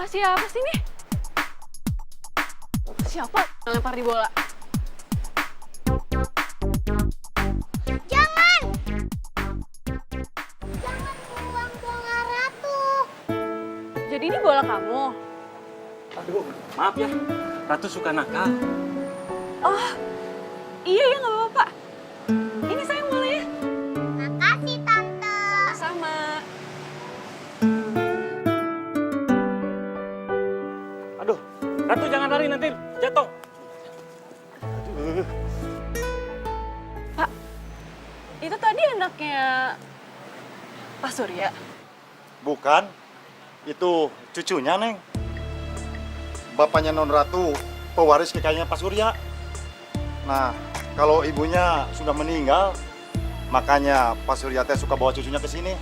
Salah siapa sih nih? Siapa yang lempar di bola? Jangan! Jangan buang bola Ratu. Jadi ini bola kamu? Aduh, maaf ya. Ratu suka nakal. Oh, iya ya nggak apa-apa. Ini sayang bolanya. Makasih, Tante. Sama. Aduh, Ratu jangan lari nanti jatuh. Aduh. Pak, itu tadi anaknya Pak Surya. Bukan, itu cucunya, Neng. Bapaknya Non Ratu, pewaris kekayaannya Pak Surya. Nah, kalau ibunya sudah meninggal, makanya Pak Surya teh suka bawa cucunya ke sini.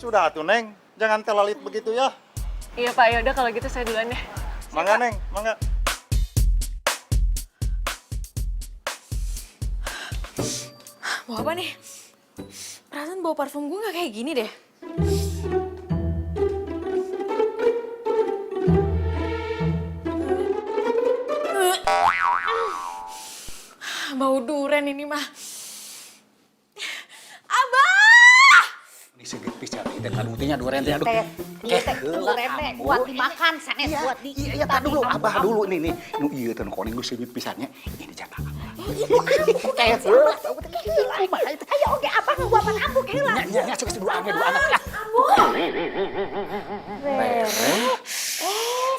Sudah tuh, Neng. Jangan telalit begitu ya. Iya Pak, yaudah kalau gitu saya duluan deh. Mangga, Neng, mangga. Mau apa nih? Perasaan bau parfum gue gak kayak gini deh. Bau duren ini mah. Abah! Ini segit pisan teh kadutinya duren teh aduh. Iya teh duren teh buat dimakan sanes buat di. Iya tah dulu abah dulu nih nu ieu teh koning nu segit pisannya. Ini jatah abah. Kayak sebelah. Ayo oke apa nu buatan ambu heula. Nya sok dua anak.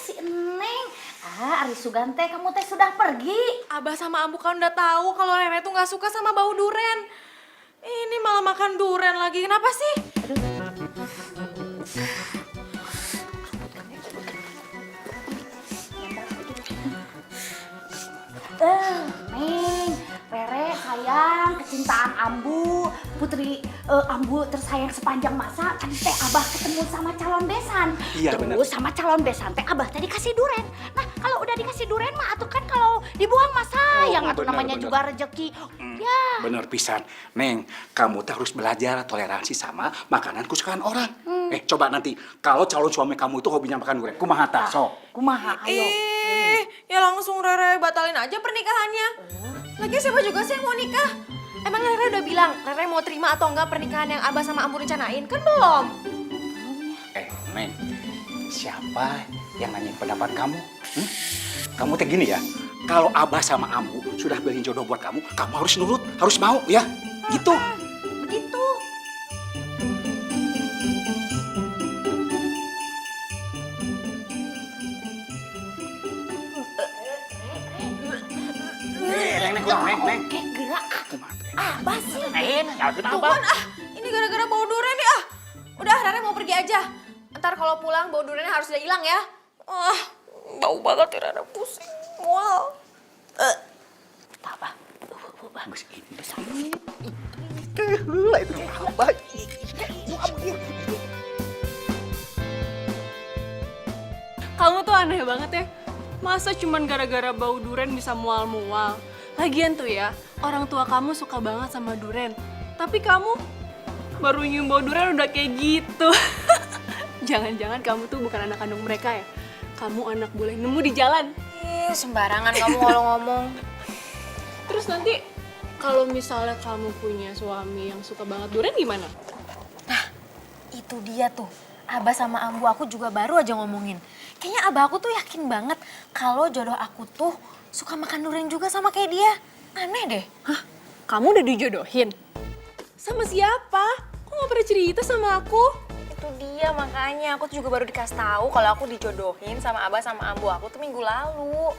Si Eneng. Ari Sugante kamu teh sudah pergi. Abah sama Ambu kan udah tahu kalau Rere tuh gak suka sama bau duren. Ini malah makan duren lagi. Kenapa sih? Neng, Rere sayang kecintaan Ambu, putri Ambu tersayang sepanjang masa. Tadi teh Abah ketemu sama calon besan. Iya, bener. Terus sama calon besan teh Abah tadi kasih duren. Nah kalau udah dikasih duren mah atuh kan kalau dibuang mah sayang atuh bener, namanya bener. juga rezeki. Ya. Bener pisan. Neng, kamu teh harus belajar toleransi sama makanan kesukaan orang. Coba nanti kalau calon suami kamu itu hobinya makan duren, kumaha tah sok. Kumaha ayo. Ya langsung Rere batalin aja pernikahannya. Lagi siapa juga sih yang mau nikah? Emang Rere udah bilang Rere mau terima atau enggak pernikahan yang Abah sama Ambu rencanain? Kan belum. Neng, siapa yang nanyain pendapat kamu? Kamu teh gini ya, kalau Abah sama Ambu sudah beliin jodoh buat kamu, kamu harus nurut, harus mau ya. Gitu. Begitu. Neng. Oke gerak. Kumaha teh? Abah sih. Tuhan ini gara-gara bau duren nih Udah Rere mau pergi aja. Ntar kalau pulang bau durennya harus udah hilang ya. Bau banget ya Rere pusing. Wow. Abah. Bagus ini besar. Lah itu Abah. Kamu tuh aneh banget ya. Masa cuman gara-gara bau duren bisa mual-mual? Lagian tuh ya, orang tua kamu suka banget sama duren. Tapi kamu baru nyium bau duren udah kayak gitu. Jangan-jangan kamu tuh bukan anak kandung mereka ya? Kamu anak boleh nemu di jalan. Sembarangan kamu kalau ngomong. Terus nanti kalau misalnya kamu punya suami yang suka banget duren gimana? Itu dia tuh. Abah sama Ambu aku juga baru aja ngomongin. Kayaknya Abah aku tuh yakin banget kalau jodoh aku tuh suka makan durian juga sama kayak dia. Aneh deh. Hah? Kamu udah dijodohin? Sama siapa? Kok gak pernah cerita sama aku? Itu dia makanya aku tuh juga baru dikasih tahu kalau aku dijodohin sama Abah sama Ambu aku tuh minggu lalu.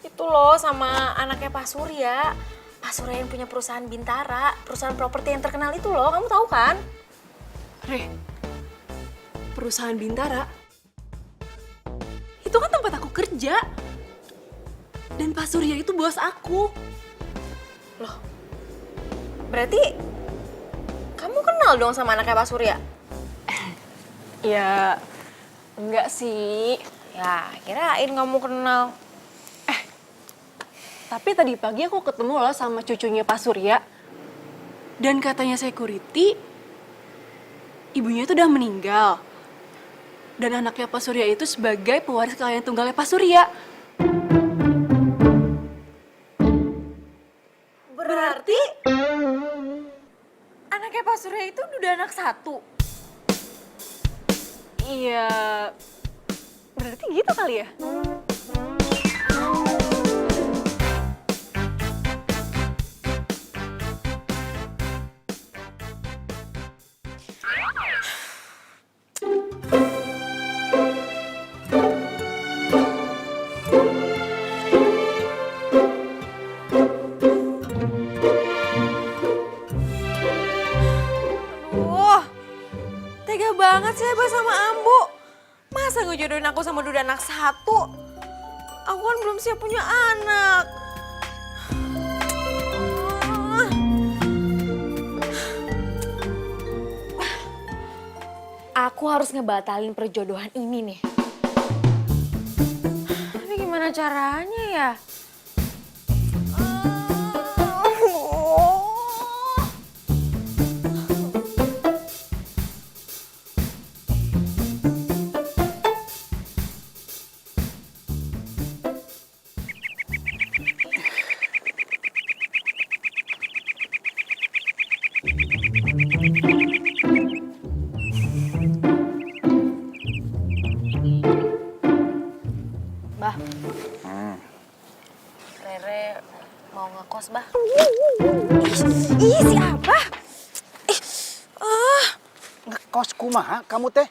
Itu loh sama anaknya Pak Surya. Pak Surya yang punya perusahaan Bintara, perusahaan properti yang terkenal itu loh, kamu tahu kan? Re, perusahaan Bintara? Itu kan tempat aku kerja. Dan Pak Surya itu bos aku. Loh, berarti kamu kenal dong sama anaknya Pak Surya? Ya, enggak sih. Ya, kirain kamu kenal. Tapi tadi pagi aku ketemu loh sama cucunya Pak Surya. Dan katanya security, ibunya itu udah meninggal. Dan anaknya Pak Surya itu sebagai pewaris kekayaan tunggalnya Pak Surya. Berarti anaknya Pak Surya itu udah anak satu. Iya, berarti gitu kali ya? Aduh, tega banget sih Abah sama Ambu. Masa ngejodohin aku sama duda anak satu? Aku kan belum siap punya anak. Aku harus ngebatalin perjodohan ini nih. Tapi gimana caranya ya? Bah, Rere mau ngekos, Bah. Ih, si Abah. Ngekos kumaha kamu teh?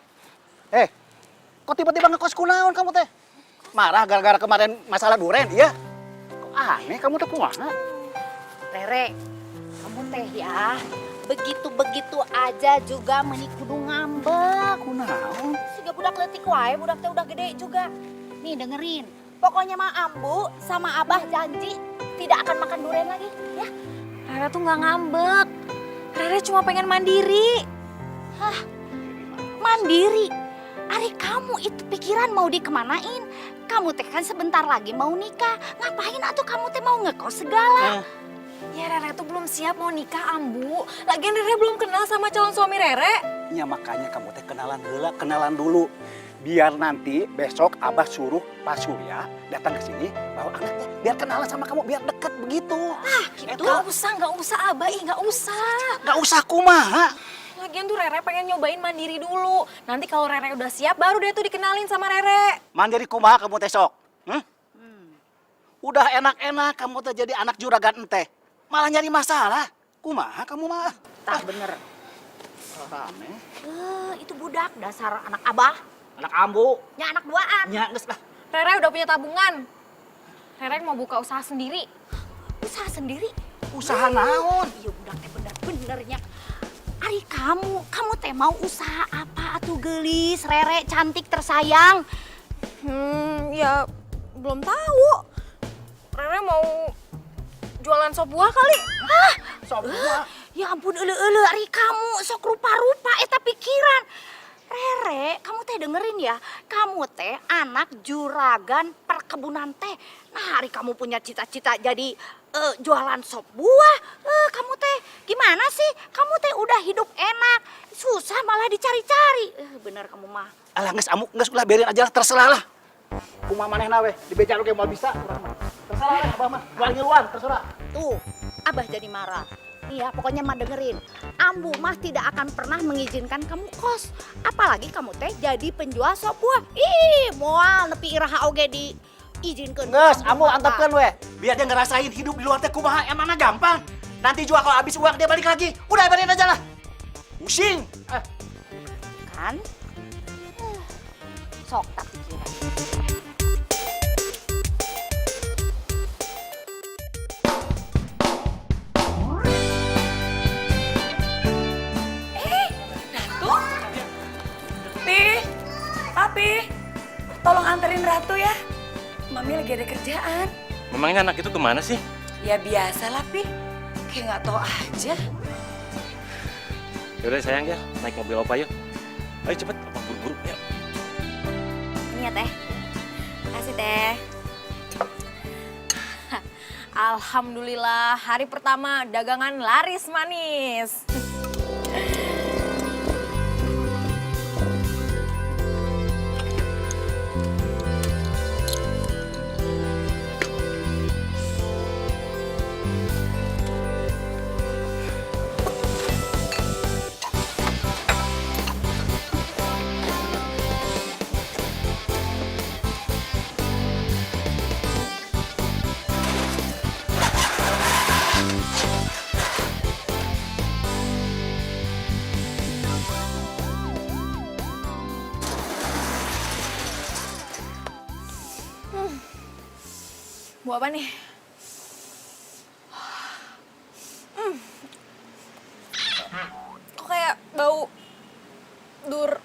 Kok tiba-tiba ngekos kunaon kamu teh? Marah gara-gara kemarin masalah duren, iya? Kok aneh kamu teh kumaha? Rere, kamu teh ya, begitu-begitu aja juga meni kudu ngambek. Kunaon? Siga budak leutik wae, budak teh udah gede juga. Nih dengerin, pokoknya mah Ambu sama Abah janji tidak akan makan durian lagi, ya. Rere tuh nggak ngambek. Rere cuma pengen mandiri. Hah, mandiri? Ari kamu itu pikiran mau dikemanain? Kamu teh kan sebentar lagi mau nikah. Ngapain atuh kamu teh mau ngekos segala? Ya Rere tuh belum siap mau nikah, Ambu. Lagian Rere belum kenal sama calon suami Rere. Ya makanya kamu teh kenalan heula, kenalan dulu. Biar nanti besok Abah suruh Pak Surya datang ke sini bawa anaknya. Biar kenalan sama kamu, biar deket begitu. Gitu? Nggak usah Abah, nggak usah. Gak usah kumaha. Lagian tuh Rere pengen nyobain mandiri dulu. Nanti kalau Rere udah siap, baru dia tuh dikenalin sama Rere. Mandiri kumaha kamu teh sok? Udah enak-enak kamu teh jadi anak juragan ente. Malah nyari masalah. Kumaha kamu mah? Tak bener. Rame. Itu budak dasar anak Abah. Anak ambu. Ya anak duaan. Nya geus lah. Rere udah punya tabungan. Rere mau buka usaha sendiri. Usaha sendiri. Usaha naon? Iya budak teh bener-benernya. Ari kamu teh mau usaha apa atuh gelis, Rere cantik tersayang? Ya belum tahu. Rere mau jualan sop buah kali. Hah? Sok buah. Ya ampun eule ari kamu sok rupa-rupa eta pikiran. Rere, kamu teh dengerin ya, kamu teh anak juragan perkebunan teh. Nah, hari kamu punya cita-cita jadi jualan sop buah. Kamu teh gimana sih? Kamu teh udah hidup enak, susah malah dicari-cari. Bener kamu mah. Alah geus amuk, geus ulah biarin aja lah, terserah lah. Kumaha manehna we, di beca oge moal bisa urang mah. Terserah lah Abah mah, jual ngiluan terserah. Tuh, Abah jadi marah. Iya, pokoknya mah dengerin. Ambu mah tidak akan pernah mengizinkan kamu kos. Apalagi kamu teh jadi penjual sop buah. Ih, moal nepi iraha oge diizinkeun. Geus, ambu antepkeun we. Biar dia ngerasain hidup di luar teh kumaha emangna gampang. Nanti jual kalau habis uang dia balik lagi. Udah biarin aja lah. Pusing. Kan? Sok tak pikiran. Papi, tolong anterin Ratu ya. Mami lagi ada kerjaan. Memangnya anak itu kemana sih? Ya biasa lah, Pi. Kayak nggak tahu aja. Yaudah sayang ya, naik mobil opa yuk. Ayo cepet, opa buru-buru, yuk. Ini ya, Teh. Kasih, Teh. Alhamdulillah, hari pertama dagangan laris manis. Buat apa nih? Kok kayak bau duren?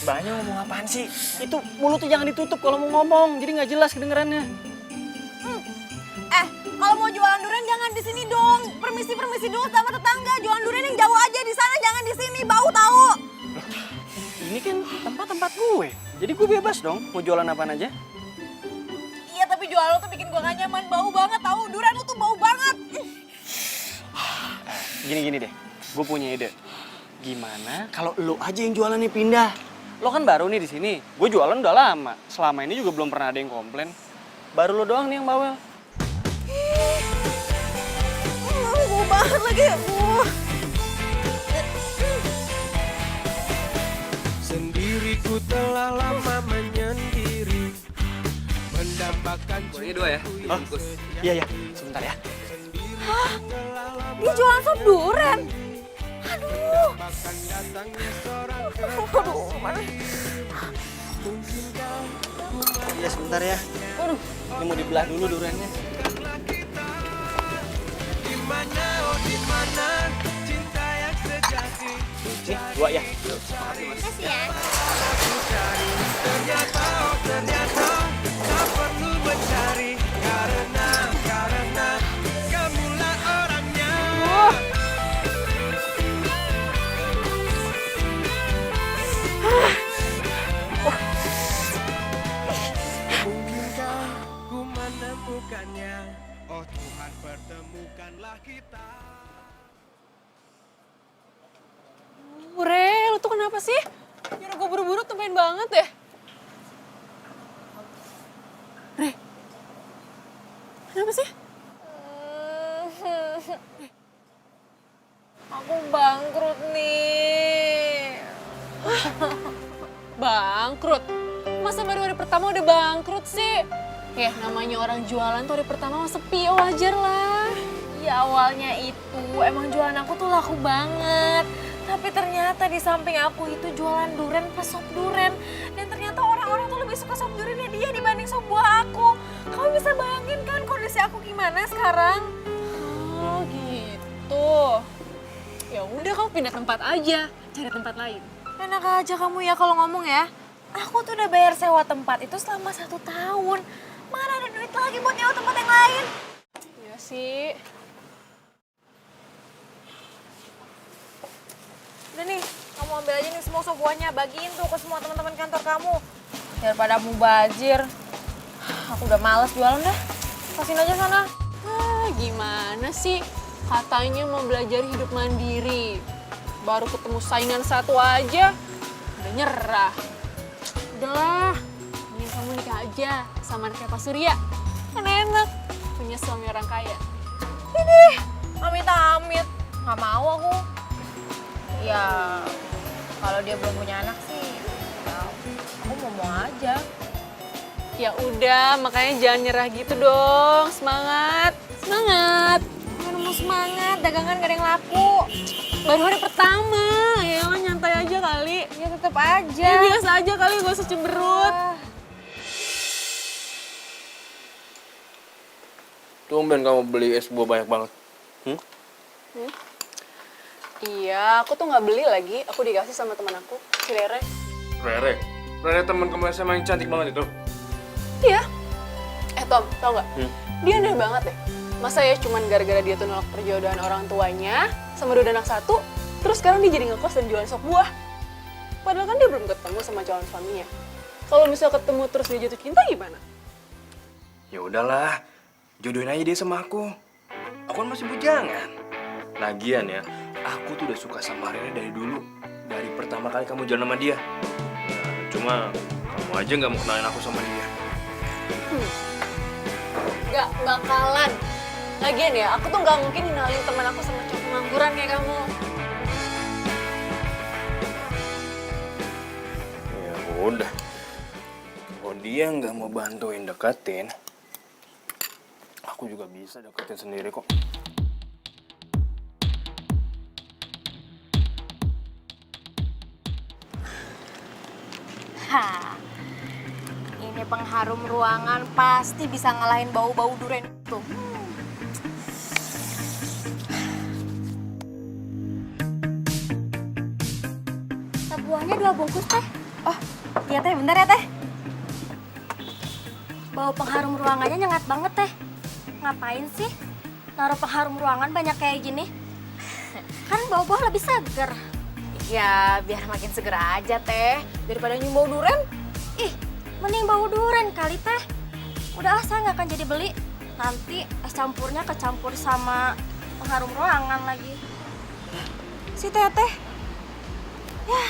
Mbaknya ngomong apaan sih? Itu mulutnya jangan ditutup kalau mau ngomong, jadi nggak jelas kedengerannya. Kalau mau jualan durian jangan di sini dong. Permisi dulu sama tetangga. Jualan durian yang jauh aja di sana, jangan di sini. Bau tahu. Ini kan tempat gue, jadi gue bebas dong mau jualan apaan aja. Iya, tapi jualan lo tuh bikin gua gak nyaman. Bau banget tahu. Durian lo tuh bau banget. Gini deh, gue punya ide. Gimana kalau lo aja yang jualannya pindah? Lo kan baru nih di sini, gue jualan udah lama. Selama ini juga belum pernah ada yang komplain. Baru lo doang nih yang bawel. Bau banget lagi. Sendiriku telah lama menyendiri, mendambakan Boleh dua ya? Oh, iya, sebentar ya. Dia jualan sop durian. Aduh, mana? Iya sebentar ya. Waduh, ini mau dibelah dulu duriannya. dimana cinta yang sejati. Nih, dua ya. Makasih ya. Ternyata tak perlu mencari karena kamulah orangnya. Mungkinkah ku menemukannya? Oh Tuhan, pertemukanlah kita. Re, lu tuh kenapa sih? Nyuruh gue buru-buru tumben banget deh. Re, kenapa sih? Aku bangkrut nih. Bangkrut? Masa baru hari pertama udah bangkrut sih? Ya namanya orang jualan tuh hari pertama sepi, wajar lah. Ya awalnya itu emang jualan aku tuh laku banget. Tapi ternyata di samping aku itu jualan durian plus sop durian. Dan ternyata orang-orang tuh lebih suka sop duriannya dia dibanding sop buah aku. Kamu bisa bayangin kan kondisi aku gimana sekarang? Oh gitu. Ya udah kamu pindah tempat aja, cari tempat lain. Enak aja kamu ya kalau ngomong ya. Aku tuh udah bayar sewa tempat itu selama 1 tahun. Mana ada duit lagi buat nyewa tempat yang lain? Iya sih. Udah nih, kamu ambil aja nih semua sop buahnya. Bagiin tuh ke semua teman-teman kantor kamu. Daripada mubazir. Aku udah males jualan dah. Kasihin aja sana. Gimana sih? Katanya mau belajar hidup mandiri. Baru ketemu saingan satu aja, udah nyerah. Udahlah, mending kamu nikah aja sama anaknya Pak Surya. Kan enak, punya suami orang kaya. Ini, amit-amit. Nggak mau aku. Ya, kalau dia belum punya anak sih, ya, aku mau aja. Ya udah, makanya jangan nyerah gitu dong. Semangat, semangat. Mana mau semangat, dagangan gak ada yang laku. Baru hari pertama, ya nyantai aja kali. Ya tetep aja. Ya biasa aja kali, gak usah cemberut. Tumben kamu beli es buah banyak banget. Iya, aku tuh nggak beli lagi. Aku dikasih sama teman aku, si Rere. Rere teman kamu SMA yang cantik banget itu. Iya. Tom, tau nggak? Dia aneh banget deh. Masa ya cuman gara-gara dia tuh nolak perjodohan orang tuanya sama dua anak satu, terus sekarang dia jadi ngekos dan jualan sop buah. Padahal kan dia belum ketemu sama calon suaminya. Kalau misal ketemu terus dia jatuh cinta gimana? Ya udahlah, jodohin aja dia sama aku. Aku kan masih bujangan. Lagian ya, aku tuh udah suka sama Rere dari dulu. Dari pertama kali kamu jalan sama dia. Nah, cuma kamu aja nggak mau kenalin aku sama dia. Gak bakalan. Lagian ya, aku tuh nggak mungkin kenalin teman aku sama cowok pengangguran kayak kamu. Ya udah. Kalau dia nggak mau bantuin deketin, aku juga bisa deketin sendiri kok. Hah, ini pengharum ruangan pasti bisa ngalahin bau-bau durian itu. Buahnya 2 bungkus teh. Oh, iya teh, bentar ya teh. Bau pengharum ruangannya nyengat banget teh. Ngapain sih naruh pengharum ruangan banyak kayak gini? Kan bau buah lebih seger. Ya, biar makin seger aja teh. Daripada nyium bau durian. Ih, mending bau durian kali teh. Udah saya nggak akan jadi beli. Nanti es campurnya kecampur sama pengharum ruangan lagi. Si teteh. Ya,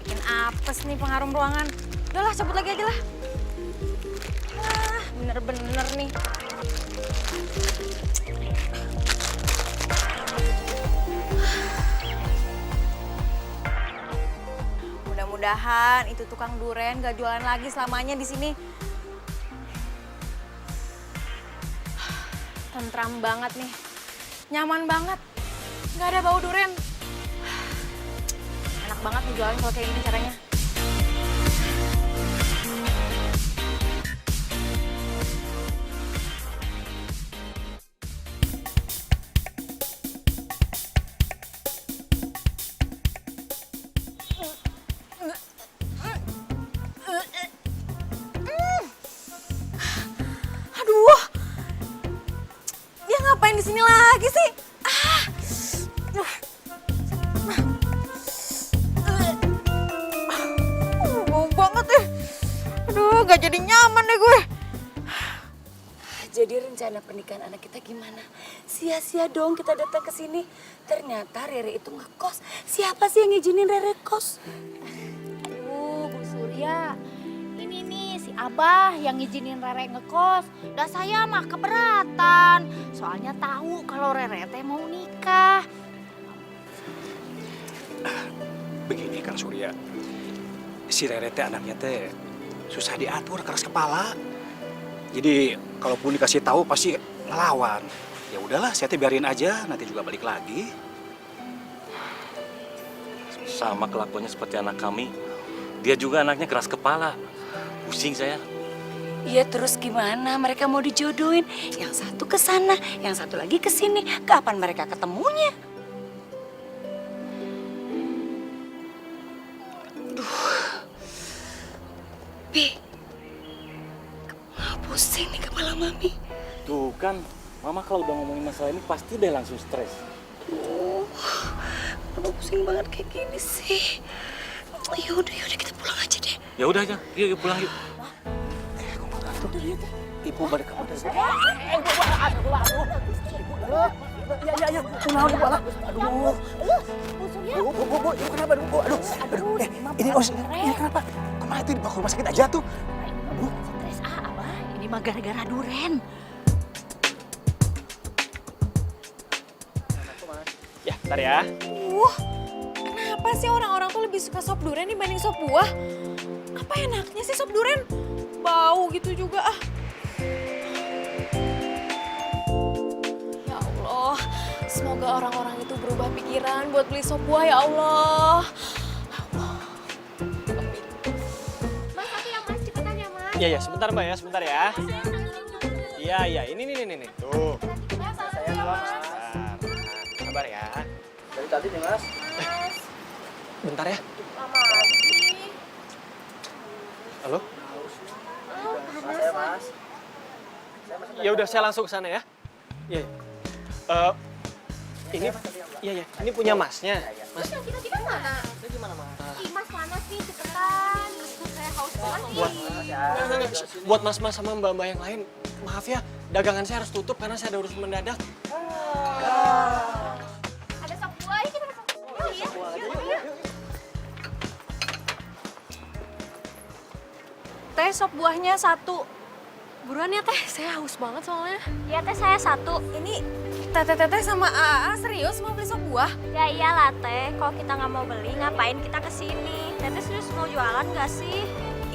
bikin apes nih pengharum ruangan. Udahlah, cabut lagi aja lah. Ah, bener-bener nih. Mudah-mudahan itu tukang duren gak jualan lagi selamanya di sini. Tentram banget nih, nyaman banget, nggak ada bau duren. Enak banget nih jualan kalau kayak gini caranya. Aduh, dia ngapain di sini lagi sih? Bau banget deh. Aduh, gak jadi nyaman deh gue. Jadi rencana pernikahan anak kita gimana? Sia-sia dong kita datang ke sini. Ternyata Rere itu ngekos. Siapa sih yang ngizinin Rere kos? Bu Surya, ini nih si Abah yang ngizinin Rere ngekos. Udah saya mah keberatan. Soalnya tahu kalau Rere teh mau nikah. Begini Kang Surya, si Rere teh anaknya teh susah diatur, keras kepala. Jadi kalaupun dikasih tahu pasti ngelawan. Ya udahlah, saya teh biarin aja, nanti juga balik lagi. Sama kelakuannya seperti anak kami. Dia juga anaknya keras kepala. Pusing saya. Iya terus gimana? Mereka mau dijodohin. Yang satu ke sana, yang satu lagi ke sini. Kapan mereka ketemunya? Pusing nih kepala Mami. Tuh kan, Mama kalau udah ngomongin masalah ini pasti deh langsung stres. Kenapa pusing banget kayak gini sih? Yaudah kita pulang aja deh. Ya udah aja, yuk pulang yuk. Ibu balik ke kamar. Ini kenapa? Kemana itu dibawa ke rumah sakit aja tuh? Stres Abah. Ini mah gara-gara duren. Ya, ntar ya. Kenapa sih orang-orang tuh lebih suka sop durian dibanding sop buah? Apa enaknya sih sop durian? Bau gitu juga ah. Ya Allah, semoga orang-orang itu berubah pikiran buat beli sop buah ya Allah. Mas, aku yang mas cepetan ya mas. Iya, sebentar Mbak ya, sebentar ya. Iya, ini nih. Tuh. Mas, aku yang Sabar ya. Dari tadi nih Mas. Bentar ya. Lama lagi. Halo? Saya Mas. Ya udah saya langsung ke sana ya. Iya. Ini iya ya. Ini punya Masnya. Mas. Kita mana? Ih, Mas mana sih? Cepetan. Saya haus banget nih. Buat mas-mas sama mbak-mbak yang lain, maaf ya, dagangan saya harus tutup karena saya ada urusan mendadak. Ada sop buah, kita makan sop buah ya. Yuk. Teh, sop buahnya 1. Buruan ya Teh, saya haus banget soalnya. Ya teh saya 1. Ini Teteh sama AA serius mau beli sop buah? Ya iyalah teh, kalau kita nggak mau beli ngapain kita kesini? Teteh serius mau jualan nggak sih?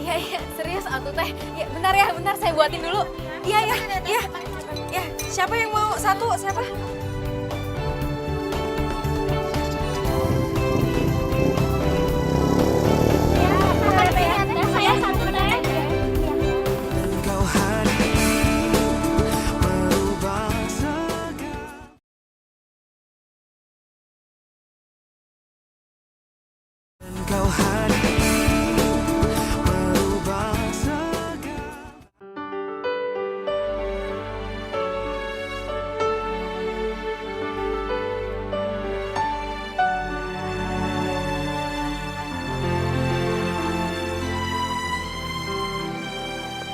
Iya, serius atuh Teh. Ya, bentar saya buatin dulu. Iya. Ya, siapa yang mau 1? Siapa? Saya 1 teh. Kau hadir merubah segala. Kau hadir merubah segala.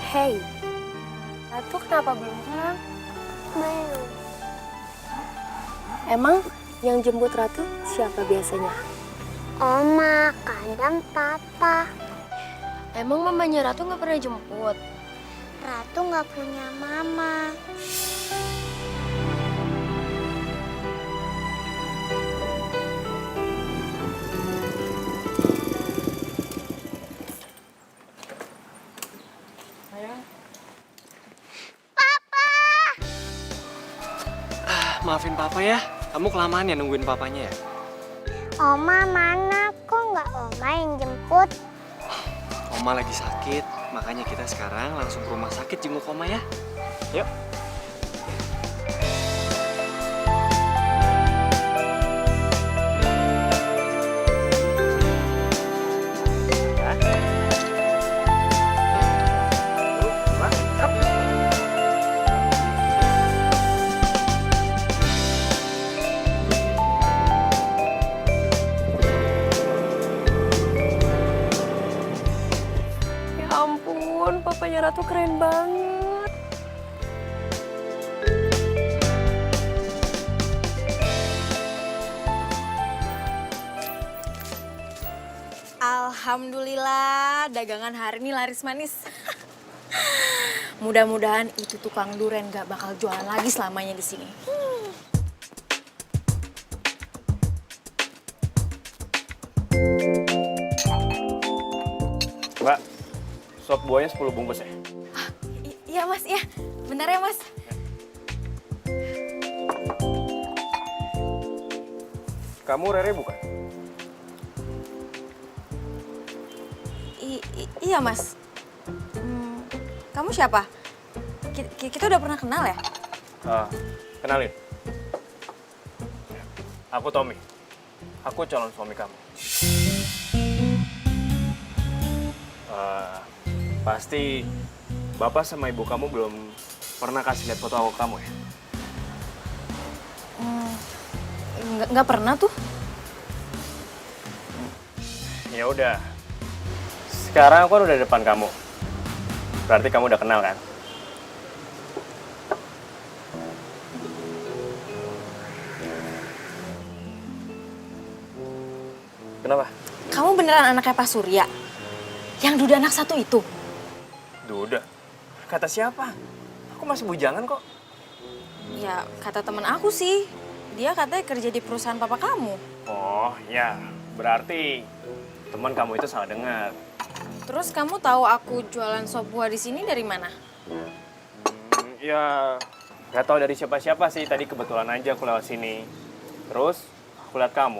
Hey, Ratu kenapa belum pulang? Belum. Emang yang jemput Ratu siapa biasanya? Oma, kadang papa. Emang mamanya Ratu nggak pernah jemput? Ratu nggak punya mama. Maafin papa ya, kamu kelamaan ya nungguin papanya ya. Oma mana? Kok nggak Oma yang jemput? Oma lagi sakit, makanya kita sekarang langsung ke rumah sakit jenguk Oma ya. Yuk. Ya ampun, papanya Ratu keren banget. Alhamdulillah, dagangan hari ini laris manis. Mudah-mudahan itu tukang duren gak bakal jualan lagi selamanya di sini. Mbak, sop buahnya 10 bungkus ya. Iya mas, iya. Bentar ya mas. Kamu Rere bukan? Iya mas. Kamu siapa? Kita udah pernah kenal ya? Kenalin. Aku Tommy. Aku calon suami kamu. Pasti bapak sama ibu kamu belum pernah kasih lihat foto aku ke kamu ya? Nggak pernah tuh. Ya udah. Sekarang aku kan udah di depan kamu. Berarti kamu udah kenal kan? Kenapa? Kamu beneran anaknya Pak Surya? Yang duda anak 1 itu? Duda? Kata siapa? Aku masih bujangan kok. Ya, kata temen aku sih. Dia katanya kerja di perusahaan papa kamu. Oh, ya. Berarti teman kamu itu salah dengar. Terus kamu tahu aku jualan sop buah di sini dari mana? Ya, nggak tahu dari siapa-siapa sih. Tadi kebetulan aja aku lewat sini. Terus aku lihat kamu.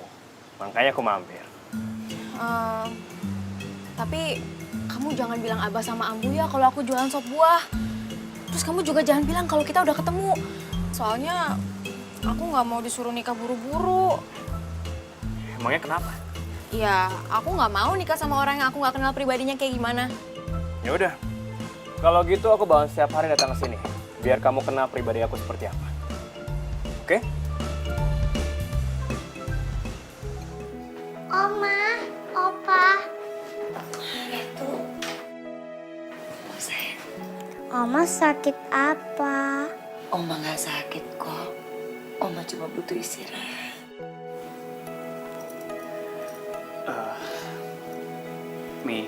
Makanya aku mampir. Tapi kamu jangan bilang Abah sama Ambu ya kalau aku jualan sop buah. Terus kamu juga jangan bilang kalau kita udah ketemu. Soalnya Aku nggak mau disuruh nikah buru-buru. Emangnya kenapa? Ya, aku nggak mau nikah sama orang yang aku nggak kenal pribadinya kayak gimana. Ya udah. Kalau gitu aku bakal setiap hari datang ke sini biar kamu kenal pribadi aku seperti apa. Oke? Oma, Opa. Itu. Sayang, Oma sakit apa? Oma nggak sakit kok. Oma cuma butuh istirahat. Mi,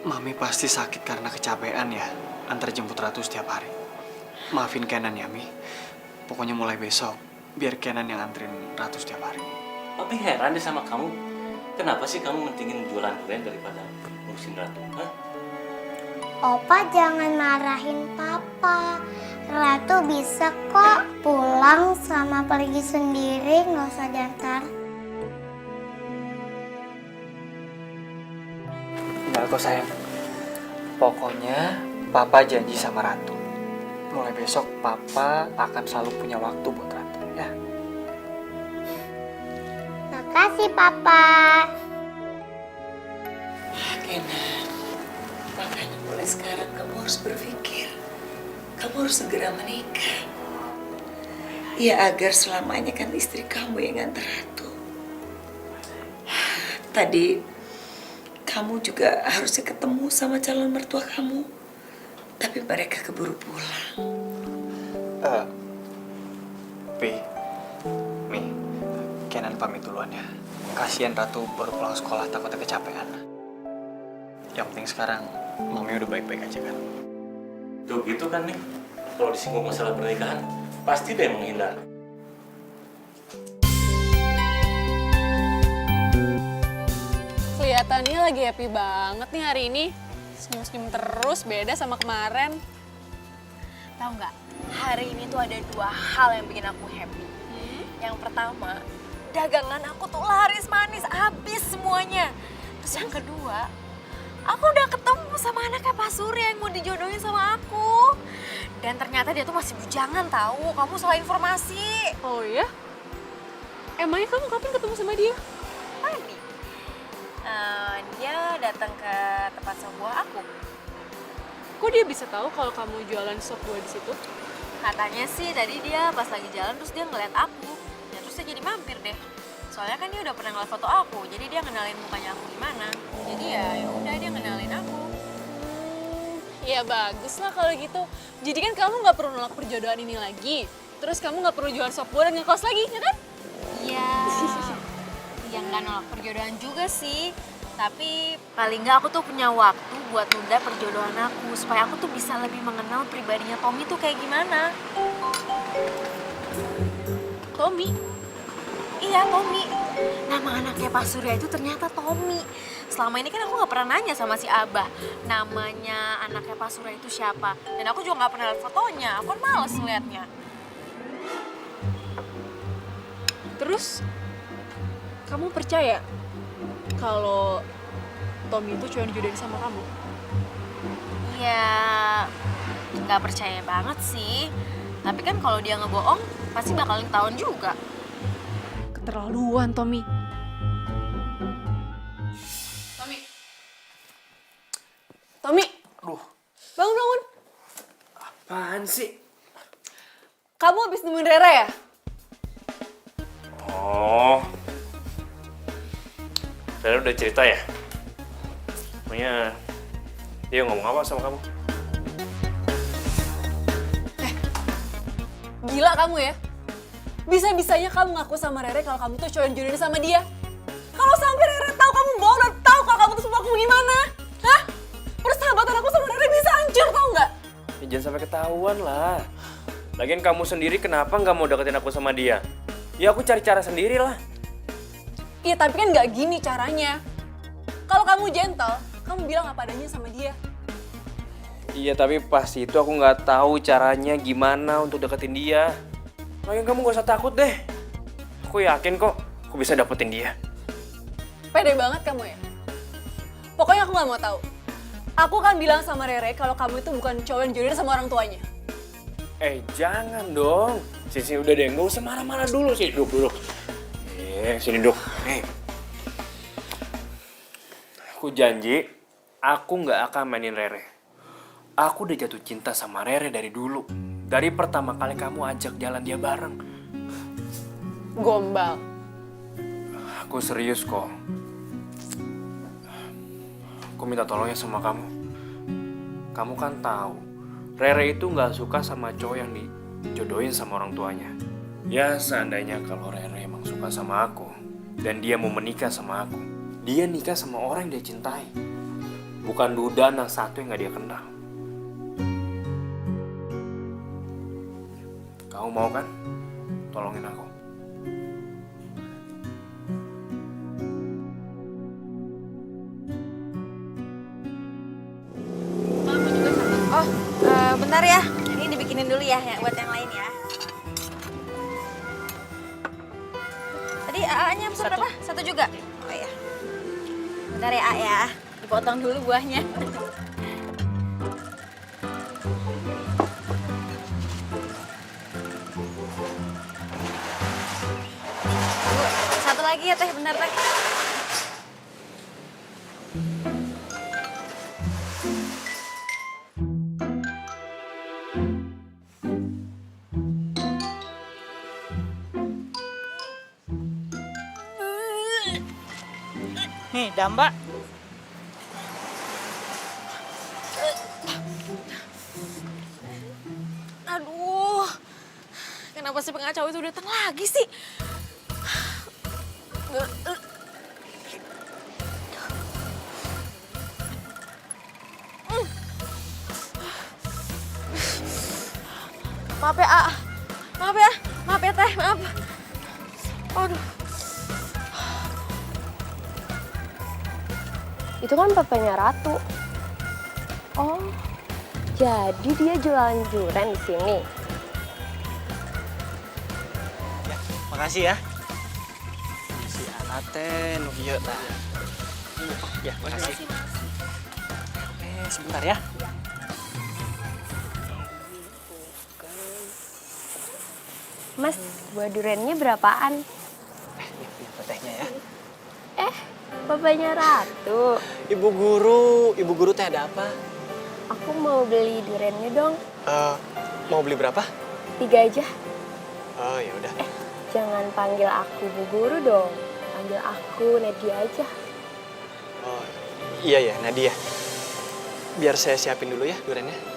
Mami pasti sakit karena kecapean ya, antar jemput Ratu setiap hari. Maafin Kenan ya, Mi. Pokoknya mulai besok, biar Kenan yang anterin Ratu setiap hari. Tapi heran deh sama kamu. Kenapa sih kamu mentingin jualan durian daripada ngurusin Ratu? Hah? Opa jangan marahin Papa. Ratu bisa kok pulang sama pergi sendiri, nggak usah diantar. Enggak kok sayang. Pokoknya Papa janji sama Ratu. Mulai besok Papa akan selalu punya waktu buat Ratu ya. Makasih Papa. Kenan, makanya mulai sekarang kamu harus berpikir. Kamu harus segera menikah. Ya agar selamanya kan istri kamu yang nganter Ratu. Tadi kamu juga harusnya ketemu sama calon mertua kamu. Tapi mereka keburu pulang. Mi, Kenan pamit duluan ya. Kasihan Ratu baru pulang sekolah takutnya kecapean. Yang penting sekarang Mami udah baik-baik aja kan. Tuh gitu kan nih. Kalau disinggung masalah pernikahan, pasti dia menghindar. Kelihatannya lagi happy banget nih hari ini. Senyum-senyum terus, beda sama kemarin. Tahu nggak? Hari ini tuh ada 2 hal yang bikin aku happy. Yang pertama, dagangan aku tuh laris manis, habis semuanya. Terus yang kedua, aku udah ketemu sama anaknya Pak Surya yang mau dijodohin sama aku. Dan ternyata dia tuh masih bujangan tahu. Kamu salah informasi. Oh iya? Emangnya kamu kapan ketemu sama dia? Tadi. Dia datang ke tempat sop buah aku. Kok dia bisa tahu kalau kamu jualan sop buah di situ? Katanya sih tadi dia pas lagi jalan terus dia ngeliat aku. Ya terus dia jadi mampir deh. Soalnya kan dia udah pernah ngeliat foto aku, jadi dia ngenalin mukanya aku gimana. Jadi ya udah dia ngenalin aku. Ya bagus lah kalau gitu. Jadi kan kamu nggak perlu nolak perjodohan ini lagi. Terus kamu nggak perlu jualan sop buah dan ngekos lagi, ya kan? Iya. Ya nggak nolak perjodohan juga sih. Tapi paling nggak aku tuh punya waktu buat nunda perjodohan aku supaya aku tuh bisa lebih mengenal pribadinya Tommy tuh kayak gimana. Tommy? Iya, Tommy. Nama anaknya Pak Surya itu ternyata Tommy. Selama ini kan aku nggak pernah nanya sama si Abah namanya anaknya Pak Surya itu siapa. Dan aku juga nggak pernah lihat fotonya. Aku kan males ngeliatnya. Terus kamu percaya kalau Tommy itu cuma dijodohin sama kamu? Ya nggak percaya banget sih. Tapi kan kalau dia ngebohong pasti bakal ketahuan juga. Keterlaluan, Tommy. Tommy. Tommy. Aduh, Bangun. apaan sih? Kamu habis nemuin Rera ya? Oh. Rera udah cerita ya? Pokoknya dia ngomong apa sama kamu? Gila kamu ya? Bisa-bisanya kamu ngaku sama Rere kalau kamu tuh cowok yang jodohin sama dia. Kalau sampai Rere tahu kamu bohong dan tahu kalau kamu tuh semua aku gimana? Hah? Persahabatan aku sama Rere bisa hancur, tau nggak? Ya, jangan sampai ketahuan lah. Lagian kamu sendiri kenapa nggak mau deketin aku sama dia? Ya aku cari cara sendiri lah. Iya tapi kan nggak gini caranya. Kalau kamu gentle, kamu bilang apa adanya sama dia. Iya tapi pas itu aku nggak tahu caranya gimana untuk deketin dia. Lagian kamu gak usah takut deh. Aku yakin kok aku bisa dapetin dia. Pede banget kamu ya? Pokoknya aku nggak mau tahu. Aku kan bilang sama Rere kalau kamu itu bukan cowok yang jodohin sama orang tuanya. Jangan dong. Sini udah deh, nggak usah marah-marah dulu sih. Duduk. Sini duduk. Aku janji, aku nggak akan mainin Rere. Aku udah jatuh cinta sama Rere dari dulu. Dari pertama kali kamu ajak jalan dia bareng. Gombal. Aku serius kok. Aku minta tolongnya sama kamu. Kamu kan tahu, Rere itu nggak suka sama cowok yang dijodohin sama orang tuanya. Ya seandainya kalau Rere emang suka sama aku dan dia mau menikah sama aku, dia nikah sama orang yang dia cintai, bukan duda anak satu yang nggak dia kenal. Kamu mau kan? Tolongin aku. Oh, bentar ya. Ini dibikinin dulu ya, buat yang lain ya. Tadi AA-nya pesan berapa? Satu juga? Oh iya. Bentar ya, A ya. Dipotong dulu buahnya. Bu, satu lagi ya Teh, bentar Teh. Nih, Damba. Aduh, kenapa si pengacau itu datang lagi sih? Maaf ya, A. Maaf ya. Maaf ya, Teh. Maaf. Aduh. Itu kan papanya Ratu. Oh, jadi dia jualan durian di sini. Ya, makasih ya. Si Anaten, iya tah. Ya, makasih. Sebentar ya. Mas, buah duriannya berapaan? Ini tehnya ya. Papanya Ratu. Ibu guru teh ada apa? Aku mau beli duriannya dong. Mau beli berapa? 3 aja. Oh, ya udah. Jangan panggil aku Bu Guru dong. Panggil aku Nadia aja. Oh, iya ya, Nadia. Biar saya siapin dulu ya duriannya.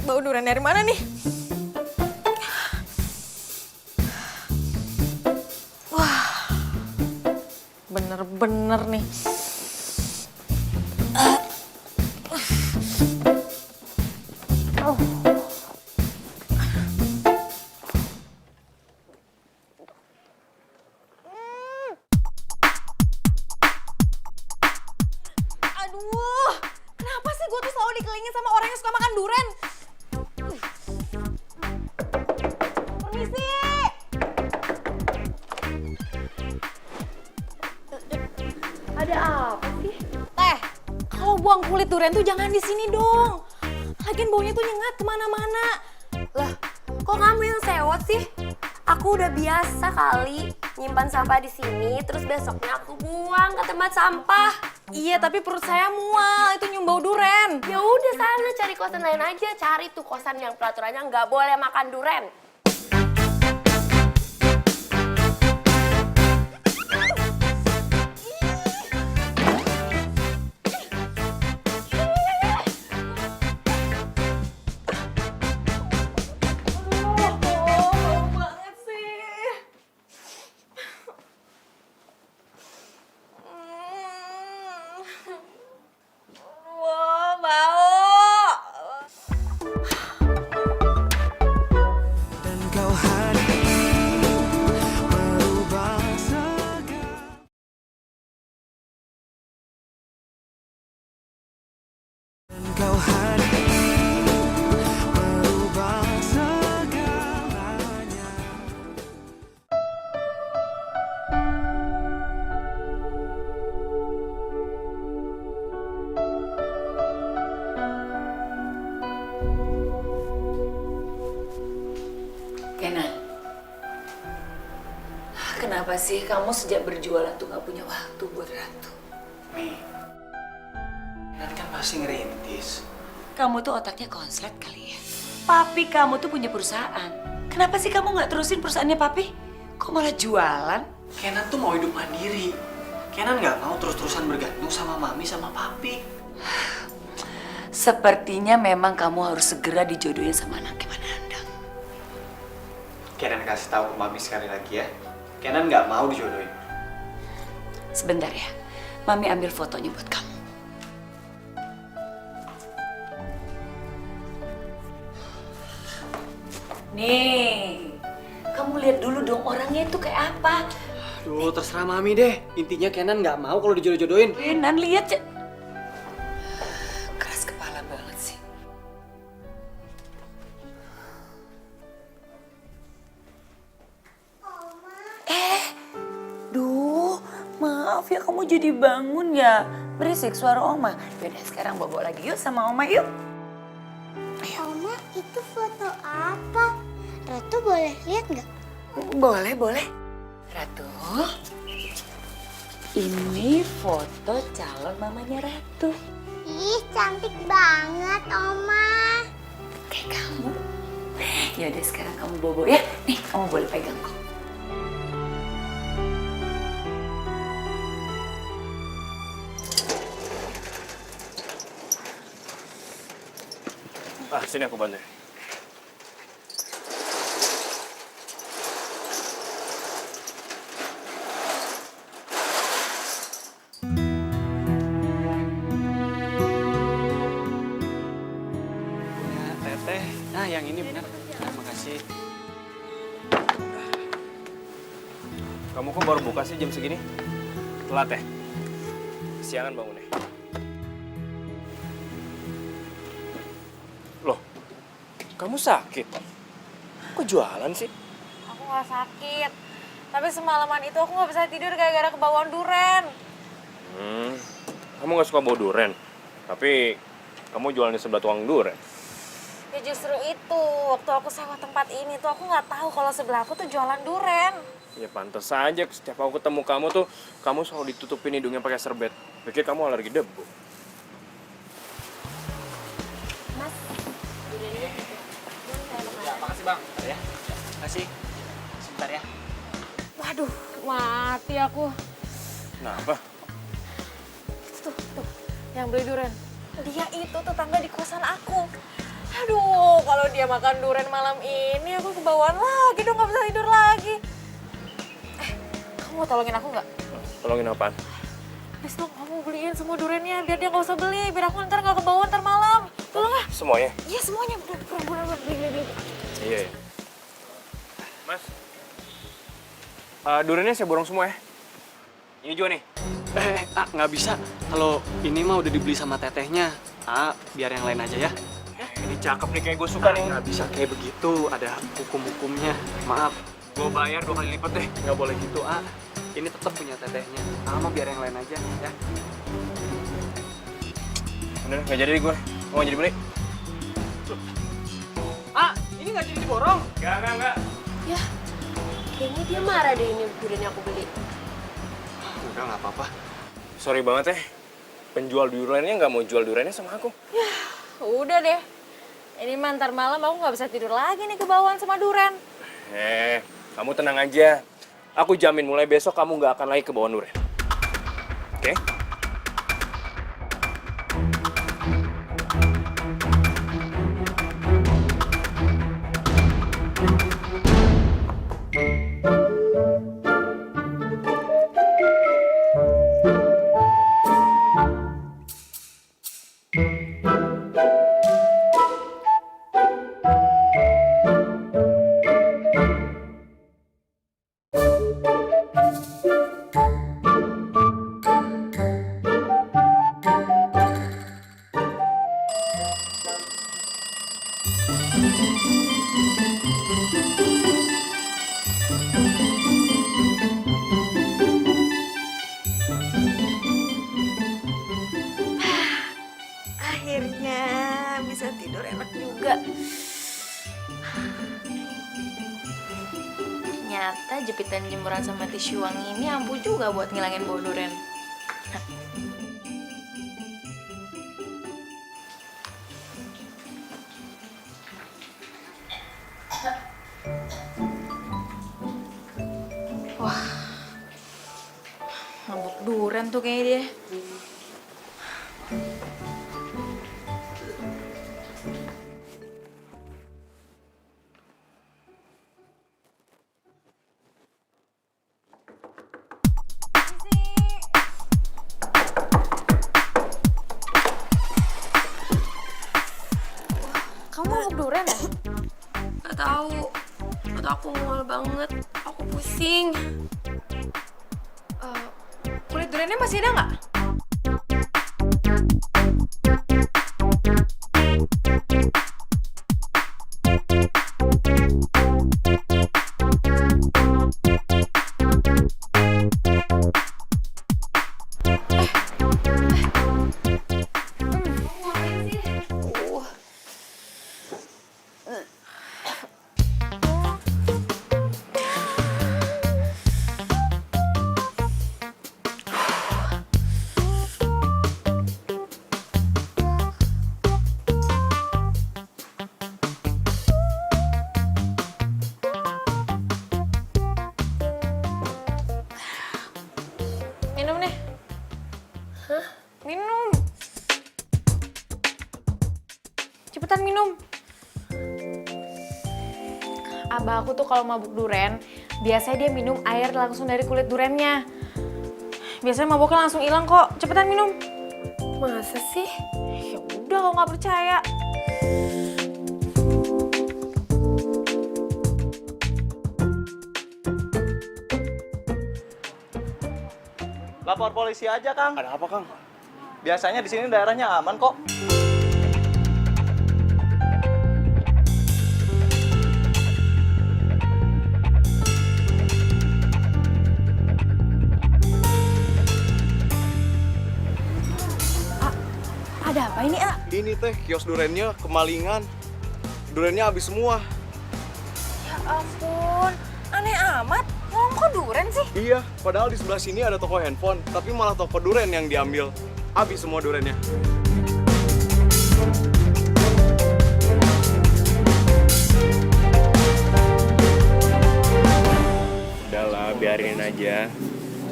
Bau durian dari mana nih? Wah, bener-bener nih. Aduh, kenapa sih gue tuh selalu dikelilingin sama orang yang suka makan durian? Permisi. Ada apa sih? Teh, kalau buang kulit durian tuh jangan di sini dong. Lagian baunya tuh nyengat kemana-mana. Lah, kok kamu yang sewot sih? Aku udah biasa kali nyimpan sampah di sini, terus besoknya aku buang ke tempat sampah. Iya, tapi perut saya mual, itu nyium bau duren. Ya udah sana cari kosan lain aja, cari tuh kosan yang peraturannya nggak boleh makan duren. Kenan, kenapa sih kamu sejak berjualan tuh gak punya waktu buat Ratu? Mi, Kenan kan pasti ngerintis. Kamu tuh otaknya konslet kali ya. Papi kamu tuh punya perusahaan. Kenapa sih kamu gak terusin perusahaannya Papi? Kok malah jualan? Kenan tuh mau hidup mandiri. Kenan nggak mau terus-terusan bergantung sama mami sama papi. Sepertinya memang kamu harus segera dijodohin sama anaknya Manandang. Kenan kasih tahu ke mami sekali lagi ya. Kenan nggak mau dijodohin. Sebentar ya, Mami ambil fotonya buat kamu. Nih, kamu lihat dulu dong orangnya itu kayak apa. Aduh, terserah mami deh. Intinya Kenan nggak mau kalau dijodoh-jodohin. Kenan lihat ya. Keras kepala banget sih. Duh, maaf ya kamu jadi bangun ya. Berisik suara Oma. Yaudah sekarang bobo lagi yuk sama Oma yuk. Oma, itu foto apa? Ratu boleh lihat nggak? Boleh, boleh. Ratu, ini foto calon mamanya Ratu. Ih, cantik banget, Oma. Kayak kamu. Yaudah sekarang kamu bobo ya. Nih, kamu boleh pegang kok. Sini aku bantu. Ya, teteh. Nah, yang ini benar. Terima kasih. Kamu kok baru buka sih jam segini? Telat ya? Siangan bangunnya. Loh, kamu sakit? Kok jualan sih? Aku gak sakit. Tapi semalaman itu aku gak bisa tidur gara-gara kebawaan duren. Kamu gak suka bau duren? Tapi kamu jualan di sebelah tukang duren. Ya justru itu, waktu aku sewa tempat ini tuh aku gak tahu kalau sebelah aku tuh jualan duren. Ya pantas saja setiap aku ketemu kamu tuh, kamu selalu ditutupin hidungnya pakai serbet. Pikir kamu alergi debu. Ya, makasih bang. Ya, makasih. Sebentar ya. Waduh, mati aku. Kenapa? Tuh, yang beli duren. Dia itu tetangga di kosan aku. Aduh, kalau dia makan duren malam ini aku kebawaan lagi dong, gak bisa tidur lagi. Kamu mau tolongin aku nggak? Tolongin apaan? Please dong, kamu beliin semua durennya biar dia nggak usah beli, biar aku ntar nggak kebawaan ntar malam. Tolong ah. Semuanya? Iya semuanya, bener beli. Iya. Mas, durennya saya borong semua ya. Ini juga nih. Nggak bisa. Kalau ini mah udah dibeli sama tetehnya. Biar yang lain aja ya. Ini cakep nih, kayak gue suka nih. Nggak bisa kayak begitu, ada hukum-hukumnya. Maaf. Gue bayar 2 kali lipat deh. Nggak boleh gitu, Ini tetap punya tetehnya. Mah biar yang lain aja, ya. Bener, nggak jadi gue. Mau jadi beli? Ini nggak jadi diborong. Enggak. Ya, kayaknya dia marah deh ini duren yang aku beli. Udah, nggak apa-apa. Sorry banget ya. Penjual durennya nggak mau jual durennya sama aku. Ya, udah deh. Ini mah ntar malam aku nggak bisa tidur lagi nih kebawaan sama duren. Kamu tenang aja. Aku jamin mulai besok kamu nggak akan lagi kebawaan duren. Oke? Ternyata jepitan jemuran sama tisu wangi ini ampuh juga buat ngilangin bau durian. Wah, mabuk durian tuh kayaknya dia. Kamu mabuk durian ya? Gak tahu. Atau aku mual banget. Aku pusing. Kulit duriannya masih ada nggak? Minum nih. Hah? Minum. Cepetan minum. Abah aku tuh kalau mabuk duren, biasanya dia minum air langsung dari kulit durennya. Biasanya mabuknya langsung hilang kok. Cepetan minum. Masa sih? Ya udah kalau nggak percaya. Lapor polisi aja, Kang. Ada apa, Kang? Biasanya di sini daerahnya aman kok. Ada apa ini, A? Ini teh kios durennya kemalingan. Durennya habis semua. Ya ampun, aneh amat. Ngomong kok duren sih? Iya, padahal di sebelah sini ada toko handphone, tapi malah toko duren yang diambil. Habis semua durennya. Udahlah, biarin aja.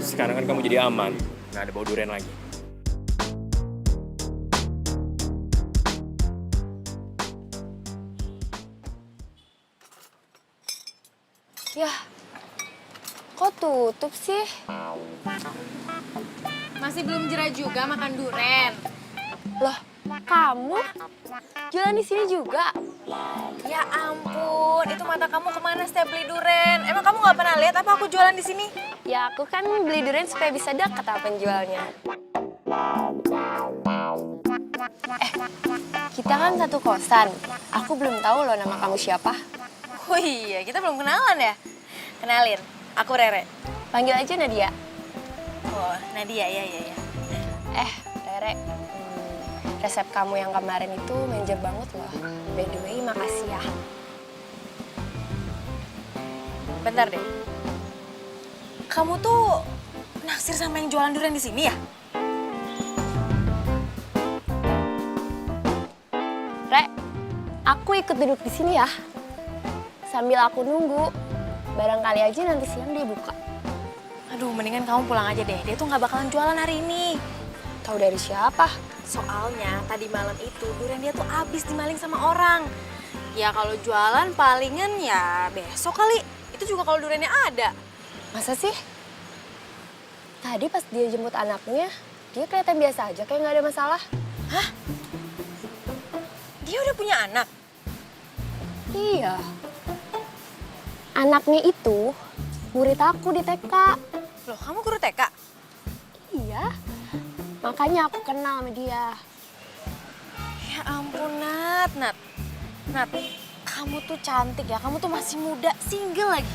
Sekarang kan kamu jadi aman. Nggak ada bau durian lagi. Yah, kok tutup sih? Masih belum jera juga makan duren. Loh, kamu jualan di sini juga? Ya ampun, itu mata kamu kemana setiap beli duren? Emang kamu nggak pernah lihat apa aku jualan di sini? Ya aku kan beli durian supaya bisa dekat sama penjualnya. Kita kan satu kosan. Aku belum tahu loh nama kamu siapa. Oh iya, kita belum kenalan ya? Kenalin, aku Rere. Panggil aja Nadia. Oh, Nadia, ya. Rere, resep kamu yang kemarin itu manajer banget loh. By the way, makasih ya. Bentar deh. Kamu tuh naksir sama yang jualan durian di sini ya? Re, aku ikut duduk di sini ya. Sambil aku nunggu, barangkali aja nanti siang dia buka. Aduh, mendingan kamu pulang aja deh. Dia tuh nggak bakalan jualan hari ini. Tahu dari siapa? Soalnya tadi malam itu durian dia tuh abis dimaling sama orang. Ya kalau jualan palingan ya besok kali. Itu juga kalau duriannya ada. Masa sih? Tadi pas dia jemput anaknya, dia kelihatan biasa aja, kayak nggak ada masalah. Hah? Dia udah punya anak? Iya. Anaknya itu murid aku di TK. Loh, kamu guru TK? Iya. Makanya aku kenal sama dia. Ya ampun, Nat. Nat, kamu tuh cantik ya. Kamu tuh masih muda, single lagi.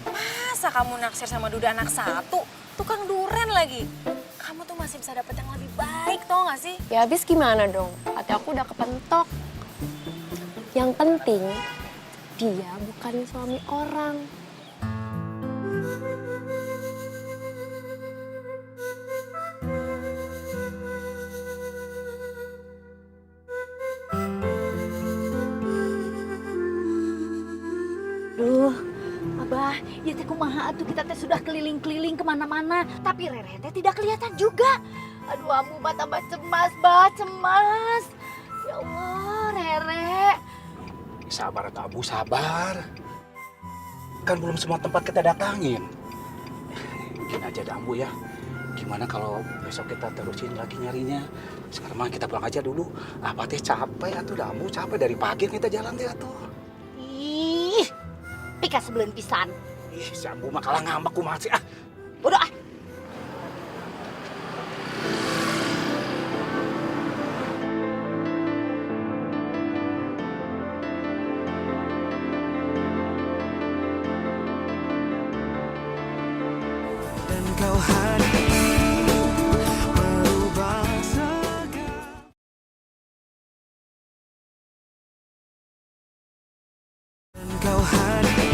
Masa kamu naksir sama duda anak satu? Tukang duren lagi. Kamu tuh masih bisa dapet yang lebih baik, tau gak sih? Ya habis gimana dong? Hati aku udah kepentok. Yang penting, dia bukan suami orang. Duh, Abah, ya teh kumaha atuh kita teh sudah keliling-keliling kemana-mana, tapi Rere teh tidak kelihatan juga. Aduh, Ambu mah tambah cemas, bah, cemas. Ya Allah, Rere. Sabar atuh Abu, sabar. Kan belum semua tempat kita datangin. Gini aja dah Ambu ya. Gimana kalau besok kita terusin lagi nyarinya? Sekarang mah kita pulang aja dulu. Apa teh capek atuh dah Ambu, capek dari pagi kita jalan teh atuh. Ih, pika sebelum pisan. Ih, si Ambu mah kalah ngambek kumaha sih ah. Bodoh ah. Dan kau hadir merubah segala. Dan kau hadir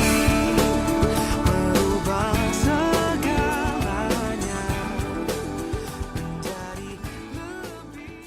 merubah segalanya menjadi lebih.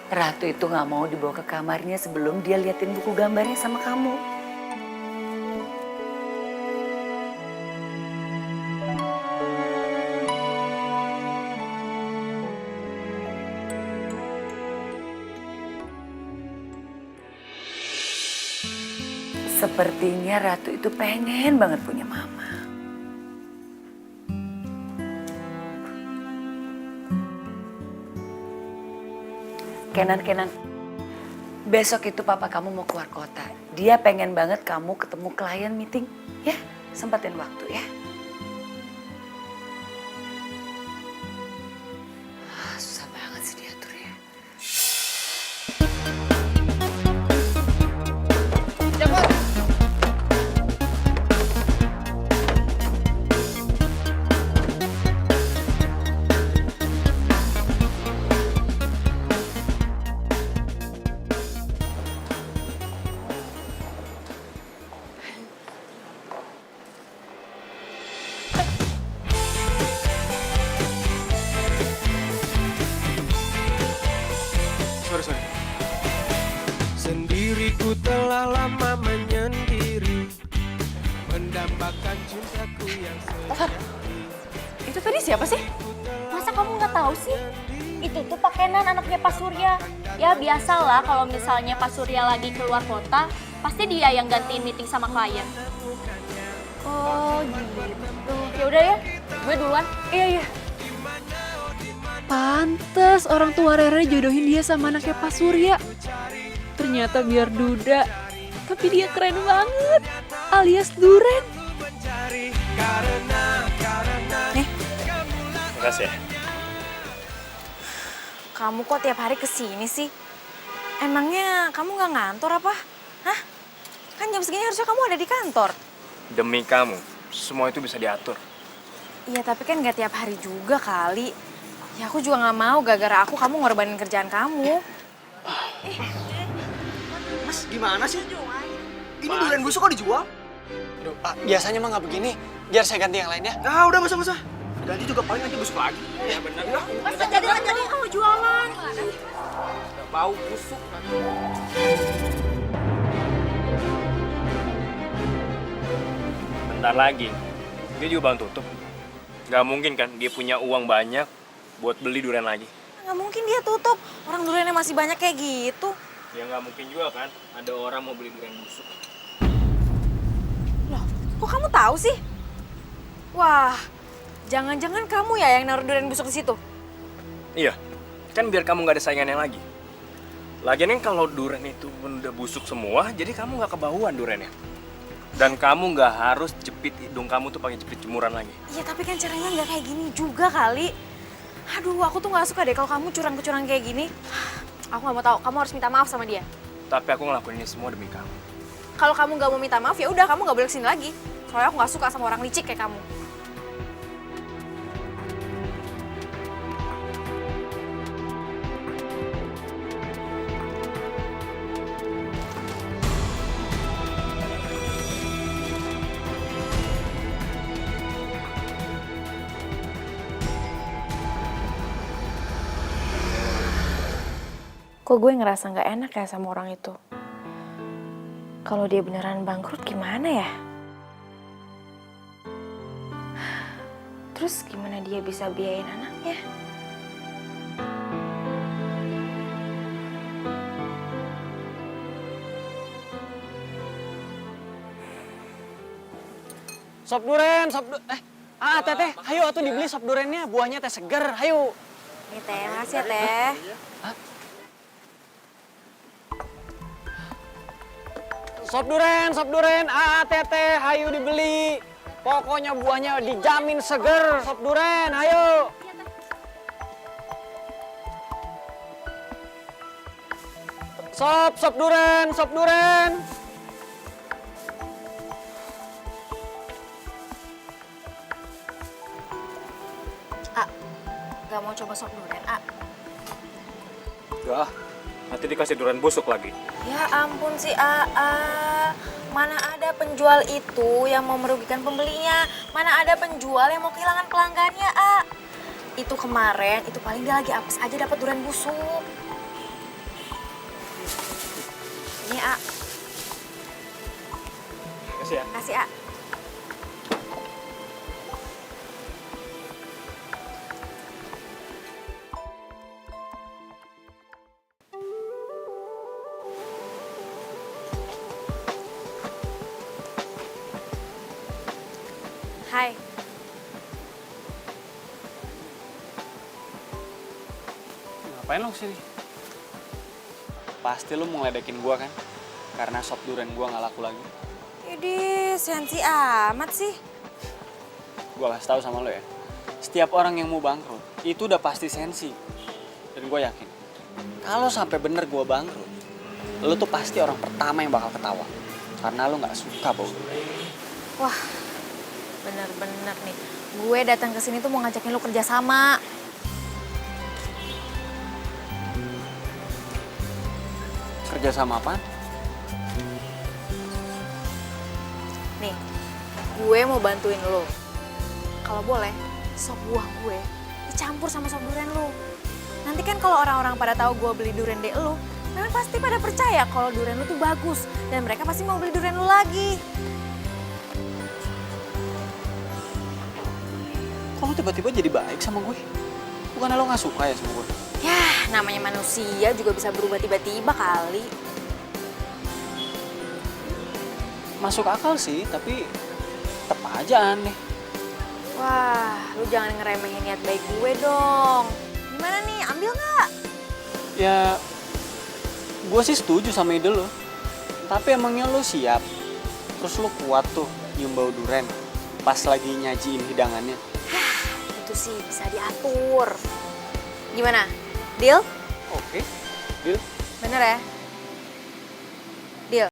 Ratu itu nggak mau dibawa ke kamarnya sebelum dia liatin buku gambarnya sama kamu. Sepertinya Ratu itu pengen banget punya mama. Kenan, besok itu papa kamu mau keluar kota. Dia pengen banget kamu ketemu klien meeting. Ya, sempatin waktu ya. Susah banget sih diatur ya. Sorry. Sendiriku telah lama menyendiri, mendambakan cintaku yang sejati. Itu tadi siapa sih? Masa kamu nggak tahu sih? Itu tuh Pak Kenan, anaknya Pak Surya. Ya biasalah kalau misalnya Pak Surya lagi keluar kota, pasti dia yang gantiin meeting sama klien. Oh gitu. Ya udah ya, gue duluan. Iya. Pantes orang tua Rere jodohin dia sama anaknya Pak Surya. Ternyata biar duda, tapi dia keren banget, alias duren. Makasih ya. Kamu kok tiap hari kesini sih? Emangnya kamu nggak ngantor apa? Hah? Kan jam segini harusnya kamu ada di kantor. Demi kamu, semua itu bisa diatur. Iya tapi kan nggak tiap hari juga kali. Ya aku juga nggak mau gara-gara kamu ngorbanin kerjaan kamu. Mas, gimana sih? Ini durian busuk kok dijual? Aduh, biasanya mah nggak begini. Biar saya ganti yang lainnya. Ah, udah masa. Ganti juga paling nanti busuk lagi. Ya bener. Masa jadi kamu jualan? Udah bau busuk. Bentar lagi, dia juga bantu tutup. Gak mungkin kan dia punya uang banyak buat beli durian lagi. Nggak mungkin dia tutup. Orang duriannya masih banyak kayak gitu. Ya nggak mungkin juga kan ada orang mau beli durian busuk. Loh, kok kamu tahu sih? Wah, jangan-jangan kamu ya yang naruh durian busuk di situ? Iya, kan biar kamu nggak ada saingannya lagi. Lagian kan kalau durian itu udah busuk semua, jadi kamu nggak kebauan duriannya. Dan kamu nggak harus jepit hidung kamu tuh pakai jepit jemuran lagi. Iya, tapi kan caranya nggak kayak gini juga kali. Aduh, aku tuh nggak suka deh kalau kamu curang-curang kayak gini. Aku nggak mau tahu. Kamu harus minta maaf sama dia. Tapi aku ngelakuin ini semua demi kamu. Kalau kamu nggak mau minta maaf, ya udah kamu nggak boleh kesini lagi. Soalnya aku nggak suka sama orang licik kayak kamu. Kok gue ngerasa nggak enak ya sama orang itu? Kalau dia beneran bangkrut gimana ya? Terus gimana dia bisa biayain anaknya? Sop duren, teteh, ayo atuh dibeli sop durennya, buahnya teh seger, ayo. Nih teh, makasih ya teh. Sop duren, teteh, ayo dibeli. Pokoknya buahnya dijamin seger, sop duren, ayo. Sop duren. Gak mau coba sop durian, Enggak, nanti dikasih durian busuk lagi. Ya ampun si Aa, mana ada penjual itu yang mau merugikan pembelinya? Mana ada penjual yang mau kehilangan pelanggannya, Itu kemarin, itu paling dia lagi apes aja dapat durian busuk. Ini, Kasih ya. Kasih, Hai. Ngapain lo kesini? Pasti lo mau ngeledekin gua kan? Karena sop duren gua nggak laku lagi. Idih, sensi amat sih. Gua kasih tahu sama lo ya. Setiap orang yang mau bangkrut, itu udah pasti sensi. Dan gue yakin, kalau sampai bener gue bangkrut, lo tuh pasti orang pertama yang bakal ketawa. Karena lo nggak suka bau duren. Wah, bener-bener nih. Gue datang ke sini tuh mau ngajakin lu kerja sama. Kerja sama apaan? Nih, gue mau bantuin lo. Kalau boleh, sop buah gue dicampur sama sop durian lo. Nanti kan kalau orang-orang pada tahu gue beli durian de lo, mereka pasti pada percaya kalau durian lo tuh bagus. Dan mereka pasti mau beli durian lo lagi. Kok lo tiba-tiba jadi baik sama gue? Bukannya lo nggak suka ya sama gue? Yah, namanya manusia juga bisa berubah tiba-tiba kali. Masuk akal sih, tapi tetep aja aneh. Wah, lu jangan ngeremehin niat baik gue dong. Gimana nih, ambil nggak? Ya, gue sih setuju sama ide lo. Tapi emangnya lo siap? Terus lo kuat tuh nyium bau duren pas lagi nyajiin hidangannya? Itu sih bisa diatur. Gimana? Deal? Oke, deal. Bener ya? Deal.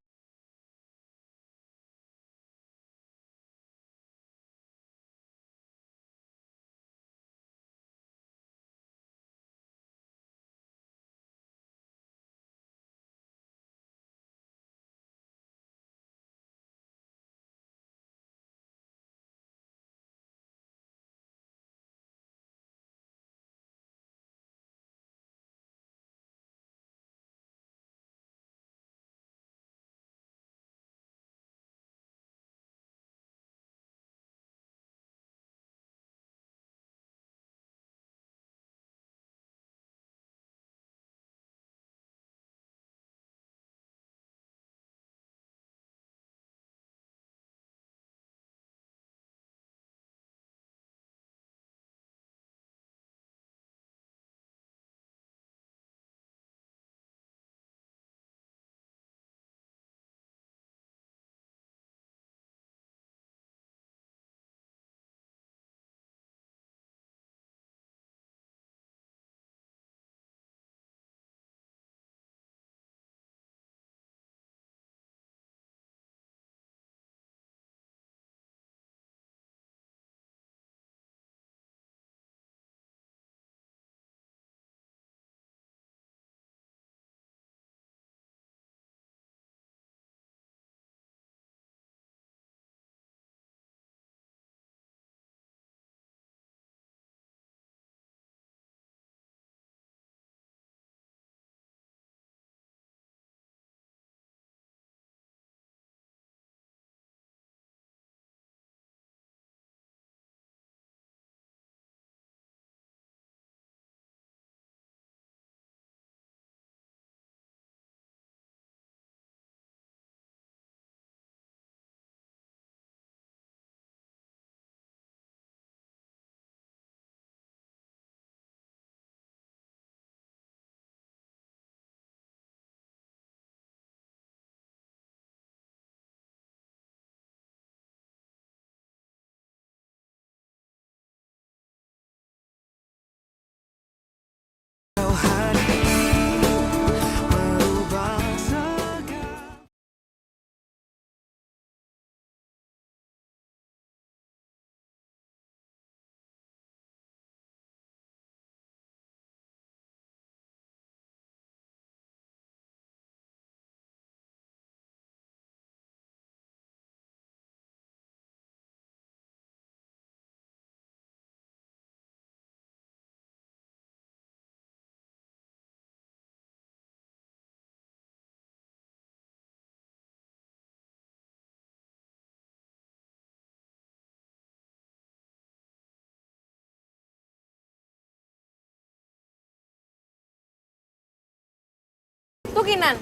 Tuh Kinan,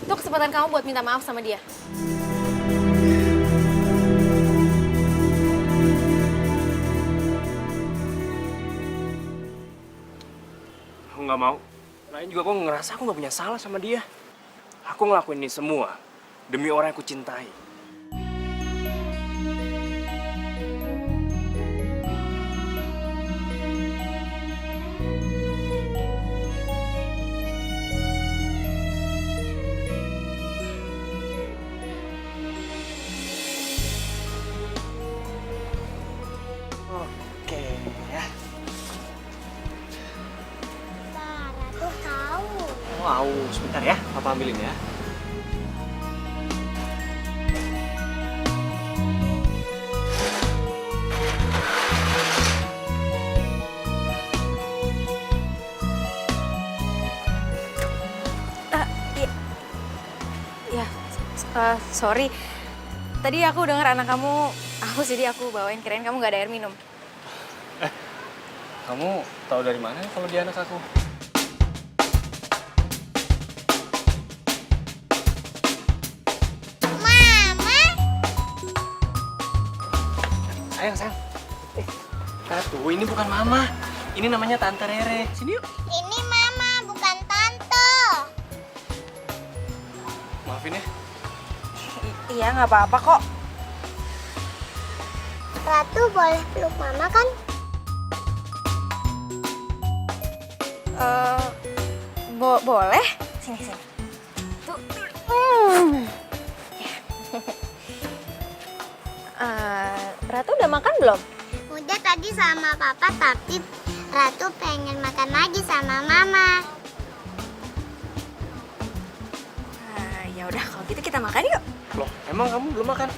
itu kesempatan kamu buat minta maaf sama dia. Aku nggak mau. Lain juga aku ngerasa aku nggak punya salah sama dia. Aku ngelakuin ini semua demi orang yang aku cintai. Oke ya. Ratu tahu. Wow, sebentar ya, papa ambilin ya. Ya, sorry. Tadi aku dengar anak kamu haus, jadi aku bawain, kirain kamu nggak ada air minum. Kamu tahu dari mana kalau dia anak aku? Mama. Sayang. Ratu, ini bukan mama. Ini namanya Tante Rere. Sini yuk. Ini mama, bukan tante. Maafin ya. Iya, nggak apa-apa kok. Ratu boleh peluk mama kan? Boleh. Sini. Tuh. Ratu udah makan belum? Udah tadi sama papa, tapi Ratu pengen makan lagi sama mama. Ya udah, kalau gitu kita makan yuk. Loh, emang kamu belum makan?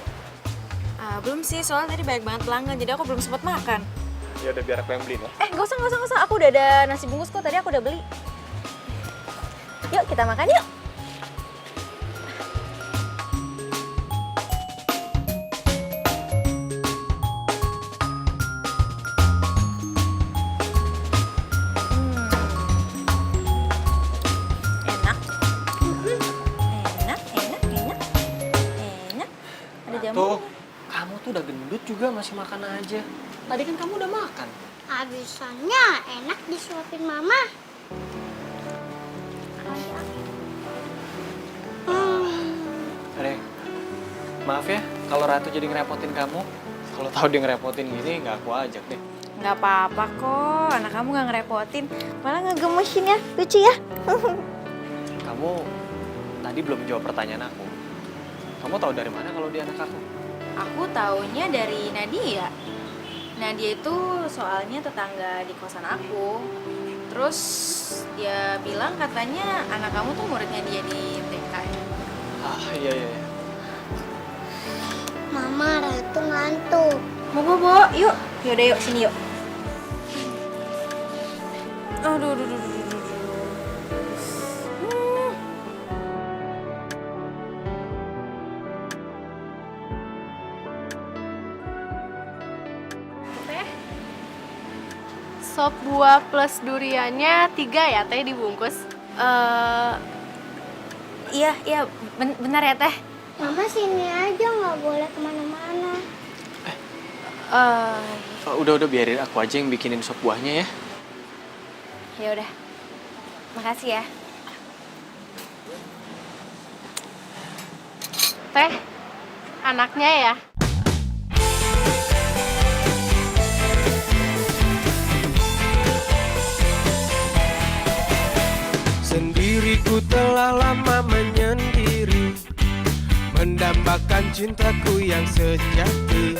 Belum sih, soalnya tadi banyak banget pelanggan, jadi aku belum sempat makan. Ya udah biar aku yang beliin ya. Nggak usah. Aku udah ada nasi bungkus kok, tadi aku udah beli. Yuk, kita makan yuk. Enak. Ada jamu. Tuh, kamu tuh udah gendut juga masih makan aja. Tadi kan kamu udah makan. Habisannya enak disuapin mama. Rek, maaf ya kalau Ratu jadi ngerepotin kamu. Kalau tahu dia ngerepotin gini, nggak aku ajak deh. Nggak apa-apa kok, anak kamu nggak ngerepotin. Malah ngegemesin ya, lucu ya. Kamu tadi belum jawab pertanyaan aku. Kamu tahu dari mana kalau dia anak aku? Aku taunya dari Nadia. Nadia itu soalnya tetangga di kosan aku. Terus dia bilang katanya anak kamu tuh muridnya dia di TK. Iya. Mama, Ratu ngantuk. Mau bobo, yuk. Yaudah yuk, sini yuk. Aduh. Sop buah plus duriannya 3 ya teh dibungkus. Iya, benar ya teh. Mama sini aja, nggak boleh kemana-mana. Udah biarin aku aja yang bikinin sop buahnya ya. Ya udah. Makasih ya. Teh, anaknya ya. Sendiri ku telah lama menyendiri, mendambakan cintaku yang sejati.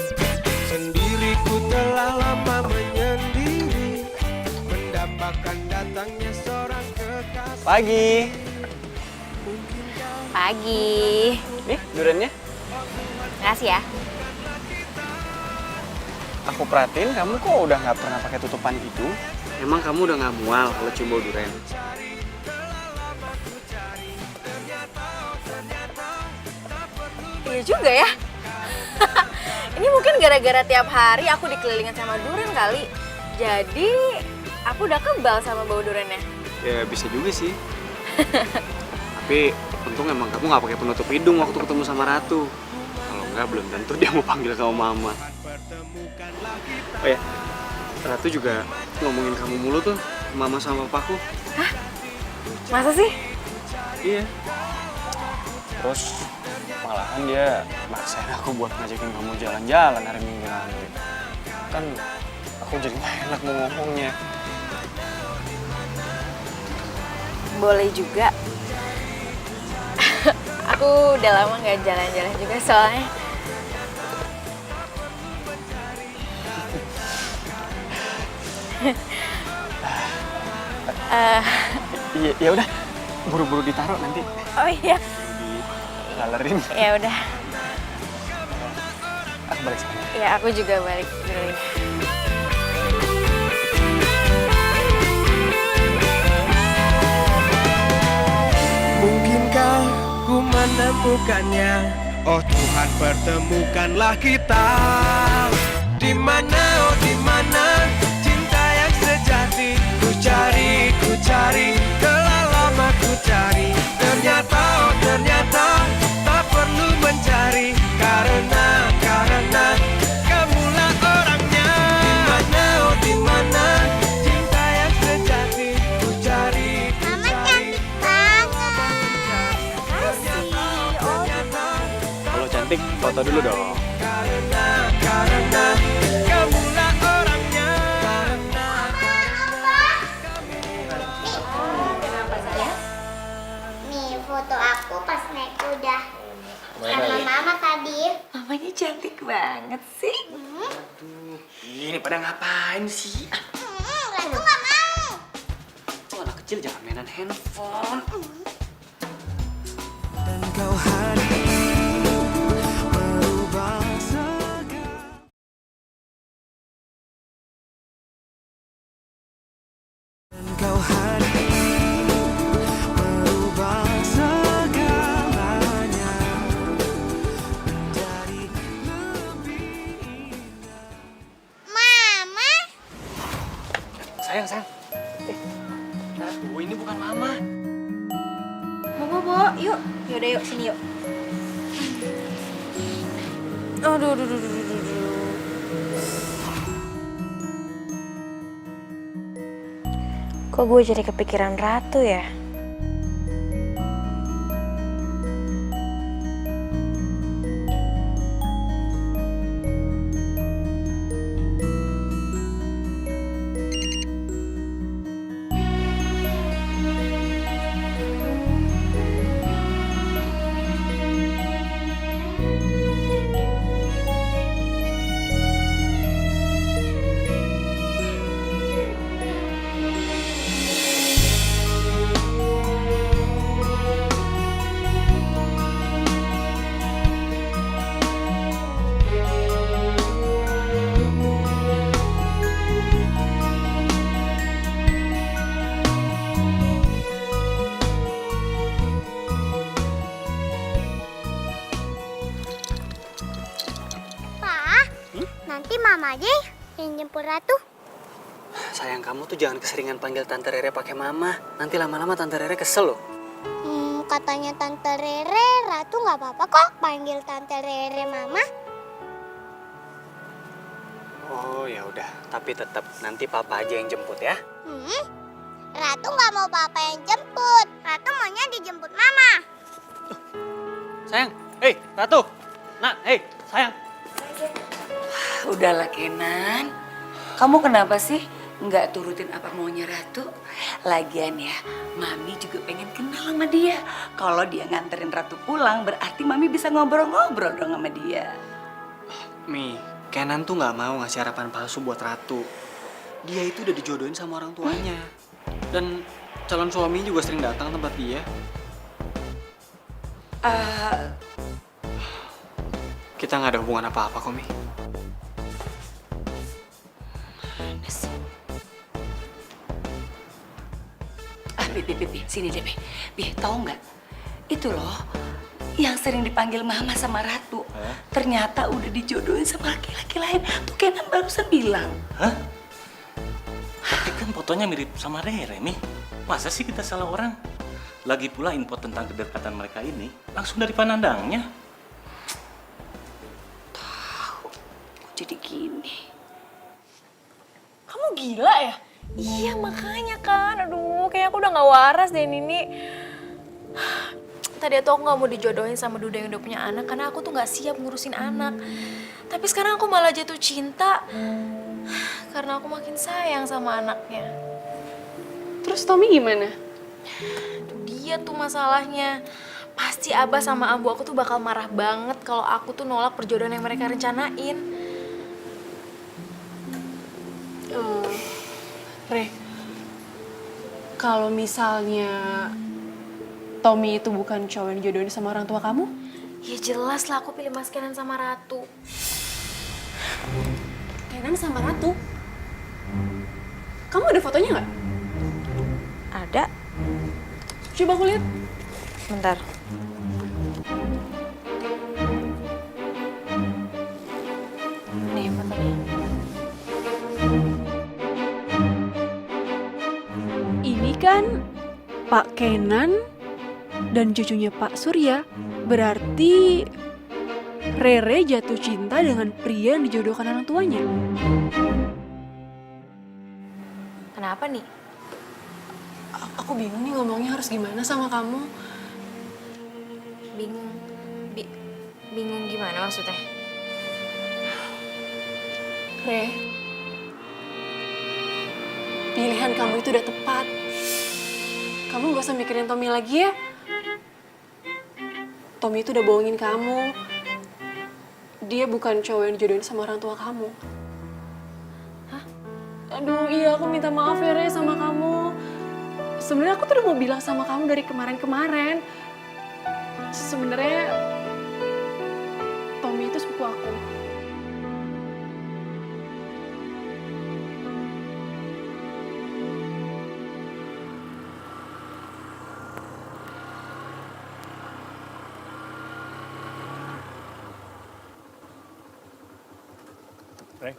Sendiri ku telah lama menyendiri, mendambakan datangnya seorang kekasih. Pagi. Nih, duriannya. Makasih ya. Aku perhatiin kamu kok udah nggak pernah pakai tutupan gitu. Emang kamu udah nggak mual kalau cium bau durian? Iya juga ya. Ini mungkin gara-gara tiap hari aku dikelilingin sama durian kali. Jadi aku udah kebal sama bau duriannya. Ya bisa juga sih. Tapi untung emang kamu nggak pakai penutup hidung waktu ketemu sama Ratu. Kalau nggak belum tentu dia mau panggil kamu mama. Oh ya, Ratu juga ngomongin kamu mulu tuh, mama sama papaku. Hah? Masa sih? Iya. Terus malahan dia maksain aku buat ngajakin kamu jalan-jalan hari Minggu nanti. Kan aku jadi gak enak mau ngomongnya. Boleh juga. Aku udah lama nggak jalan-jalan juga soalnya. Ya udah, buru-buru ditaruh nanti. Oh iya. Digalerin. Ya udah. Aku balik sekarang. Ya aku juga balik dulu. Mungkinkah ku menemukannya? Oh Tuhan, pertemukanlah kita. Di mana, oh di mana cinta yang sejati? Ku cari, telah lama ku cari. Ternyata, oh ternyata tak perlu mencari. Karena kamulah orangnya. Di mana, oh di mana cinta yang sejati? Ku cari. Kalau cantik, foto dulu dong. Karena kamulah orangnya. Kenapa sayang? Nih foto aku pas naik kuda sama mama tadi. Mamanya cantik banget sih. Ini pada ngapain sih? Ratu nggak mau. Tuh anak kecil jangan mainan handphone. Dan kau hadir merubah segala. Dan kau hadir merubah segalanya menjadi lebih indah. Mama. Sayang. Ratu, ini bukan mama. Bobo, yuk. Yaudah yuk, sini yuk. Aduh. Kok gue jadi kepikiran Ratu ya? Nanti mama aja yang jemput Ratu. Sayang, kamu tuh jangan keseringan panggil Tante Rere pakai mama. Nanti lama-lama Tante Rere kesel loh. Katanya Tante Rere, Ratu nggak apa-apa kok panggil Tante Rere mama. Oh ya udah, tapi tetap nanti papa aja yang jemput ya. Ratu nggak mau papa yang jemput. Ratu maunya dijemput mama. Sayang, hei Ratu. Nak, hei sayang. Udahlah Kenan, kamu kenapa sih nggak turutin apa maunya Ratu? Lagian ya, Mami juga pengen kenal sama dia. Kalau dia nganterin Ratu pulang, berarti Mami bisa ngobrol-ngobrol dong sama dia. Mi, Kenan tuh nggak mau ngasih harapan palsu buat Ratu. Dia itu udah dijodohin sama orang tuanya. Dan calon suami juga sering datang tempat dia. Kita nggak ada hubungan apa-apa kok, Mi. Bi, sini deh, Bi, tahu nggak? Itu loh, yang sering dipanggil Mama sama Ratu, ternyata udah dijodohin sama laki-laki lain. Tuh Kenan barusan bilang. Hah? Tapi kan fotonya mirip sama Rere, Mi. Masa sih kita salah orang? Lagi pula info tentang kedekatan mereka ini langsung dari pandangnya. Kok jadi gini? Kamu gila ya? Iya makanya kan, aduh kayaknya aku udah gak waras deh Nini. Tadi tuh aku gak mau dijodohin sama duda yang udah punya anak karena aku tuh gak siap ngurusin anak. Tapi sekarang aku malah jatuh cinta karena aku makin sayang sama anaknya. Terus Tommy gimana? Itu dia tuh masalahnya. Pasti Abah sama Ambu aku tuh bakal marah banget kalau aku tuh nolak perjodohan yang mereka rencanain. Re, kalau misalnya Tommy itu bukan cowok yang dijodohin sama orang tua kamu? Ya jelas lah aku pilih Mas Kenan sama Ratu. Kenan sama Ratu? Kamu ada fotonya nggak? Ada. Coba aku lihat. Bentar. Nih fotonya. Ini kan Pak Kenan dan cucunya Pak Surya. Berarti Rere jatuh cinta dengan pria yang dijodohkan orang tuanya. Kenapa nih? Aku bingung nih ngomongnya harus gimana sama kamu. Bingung. Bingung gimana maksudnya? Re, pilihan kamu itu udah tepat. Kamu gak usah mikirin Tommy lagi ya. Tommy itu udah bohongin kamu. Dia bukan cowok yang dijodohin sama orang tua kamu. Hah? Aduh iya, aku minta maaf ya Re sama kamu. Sebenarnya aku tuh udah mau bilang sama kamu dari kemarin-kemarin. Sebenarnya Tommy itu sepupu aku. Re.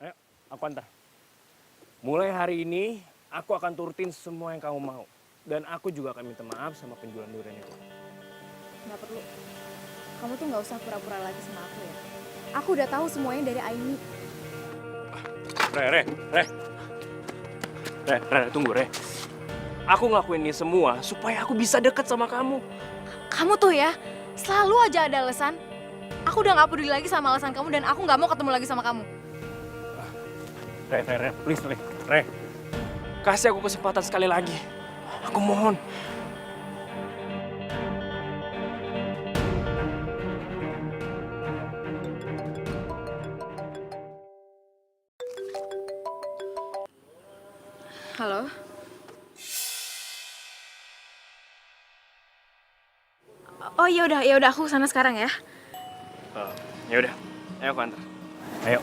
Ayo, aku antar. Mulai hari ini, aku akan turutin semua yang kamu mau. Dan aku juga akan minta maaf sama penjual durian itu. Nggak perlu. Kamu tuh nggak usah pura-pura lagi sama aku ya. Aku udah tahu semuanya dari Aini. Re, tunggu, Re. Aku ngelakuin ini semua supaya aku bisa deket sama kamu. Kamu tuh ya, selalu aja ada alasan. Aku udah nggak peduli lagi sama alasan kamu dan aku nggak mau ketemu lagi sama kamu. Re, please, Re. Kasih aku kesempatan sekali lagi. Aku mohon. Halo? Oh ya udah aku kesana sekarang ya. Ya udah, ayo aku antar. Ayo.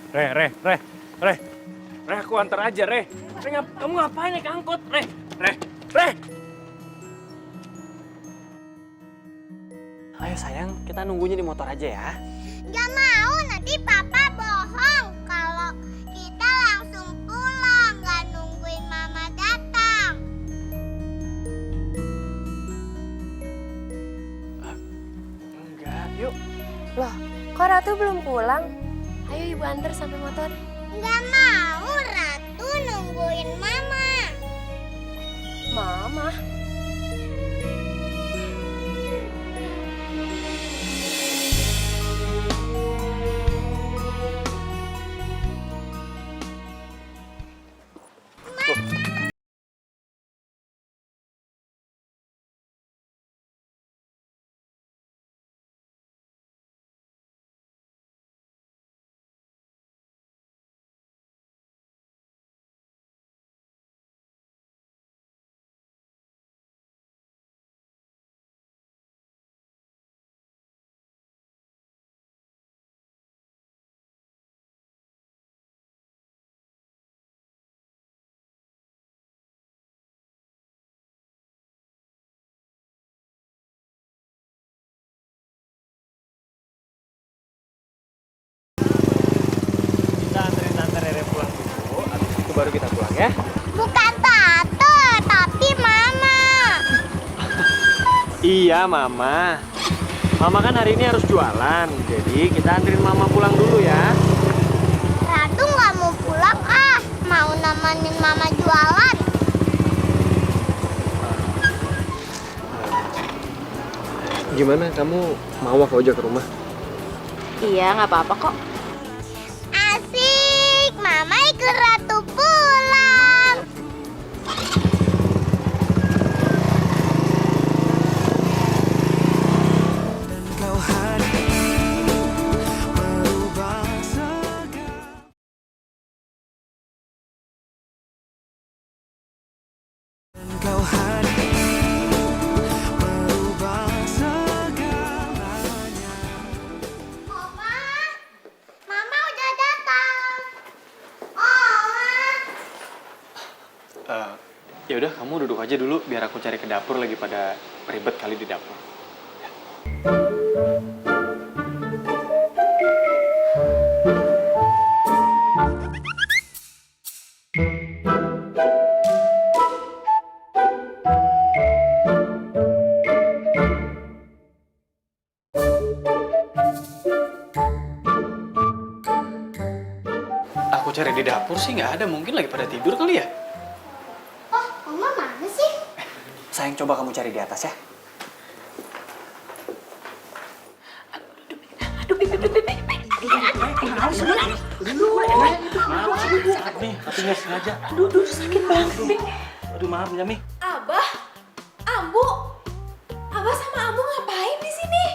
Re, aku antar aja, Re. Kamu ngapain naik angkot, Re? Ayo sayang, kita nunggunya di motor aja ya. Gak mau, nanti papa bohong kalau kita langsung pulang, gak nungguin mama datang. Enggak, yuk. Loh, kok Ratu belum pulang? Ayo ibu antar sampai motor. Gak mau, Ratu nungguin mama. Mama? baru kita pulang ya. Bukan Tante, tapi Mama. Iya, Mama. Mama kan hari ini harus jualan, jadi kita anterin Mama pulang dulu ya. Ratu nggak mau pulang mau nemenin Mama jualan. Gimana, kamu mau aku ajak ke rumah? Iya, nggak apa-apa kok. Asik, Mama ikut Ratu pulang. Kau hadir merubah Kau hadir merubah segalanya. Mama udah datang. Ya udah, kamu duduk aja dulu biar aku cari ke dapur, lagi pada ribet kali di dapur. Aku cari di dapur sih nggak ada, mungkin lagi pada tidur kali ya. Oh, Mama mana sih? Sayang, coba kamu cari di atas ya. Maaf nih, tapi nggak sengaja. Aduh, sakit banget nih. Aduh, maaf ya, Mi. Abah, Ambu, Abah sama Ambu ngapain di sini?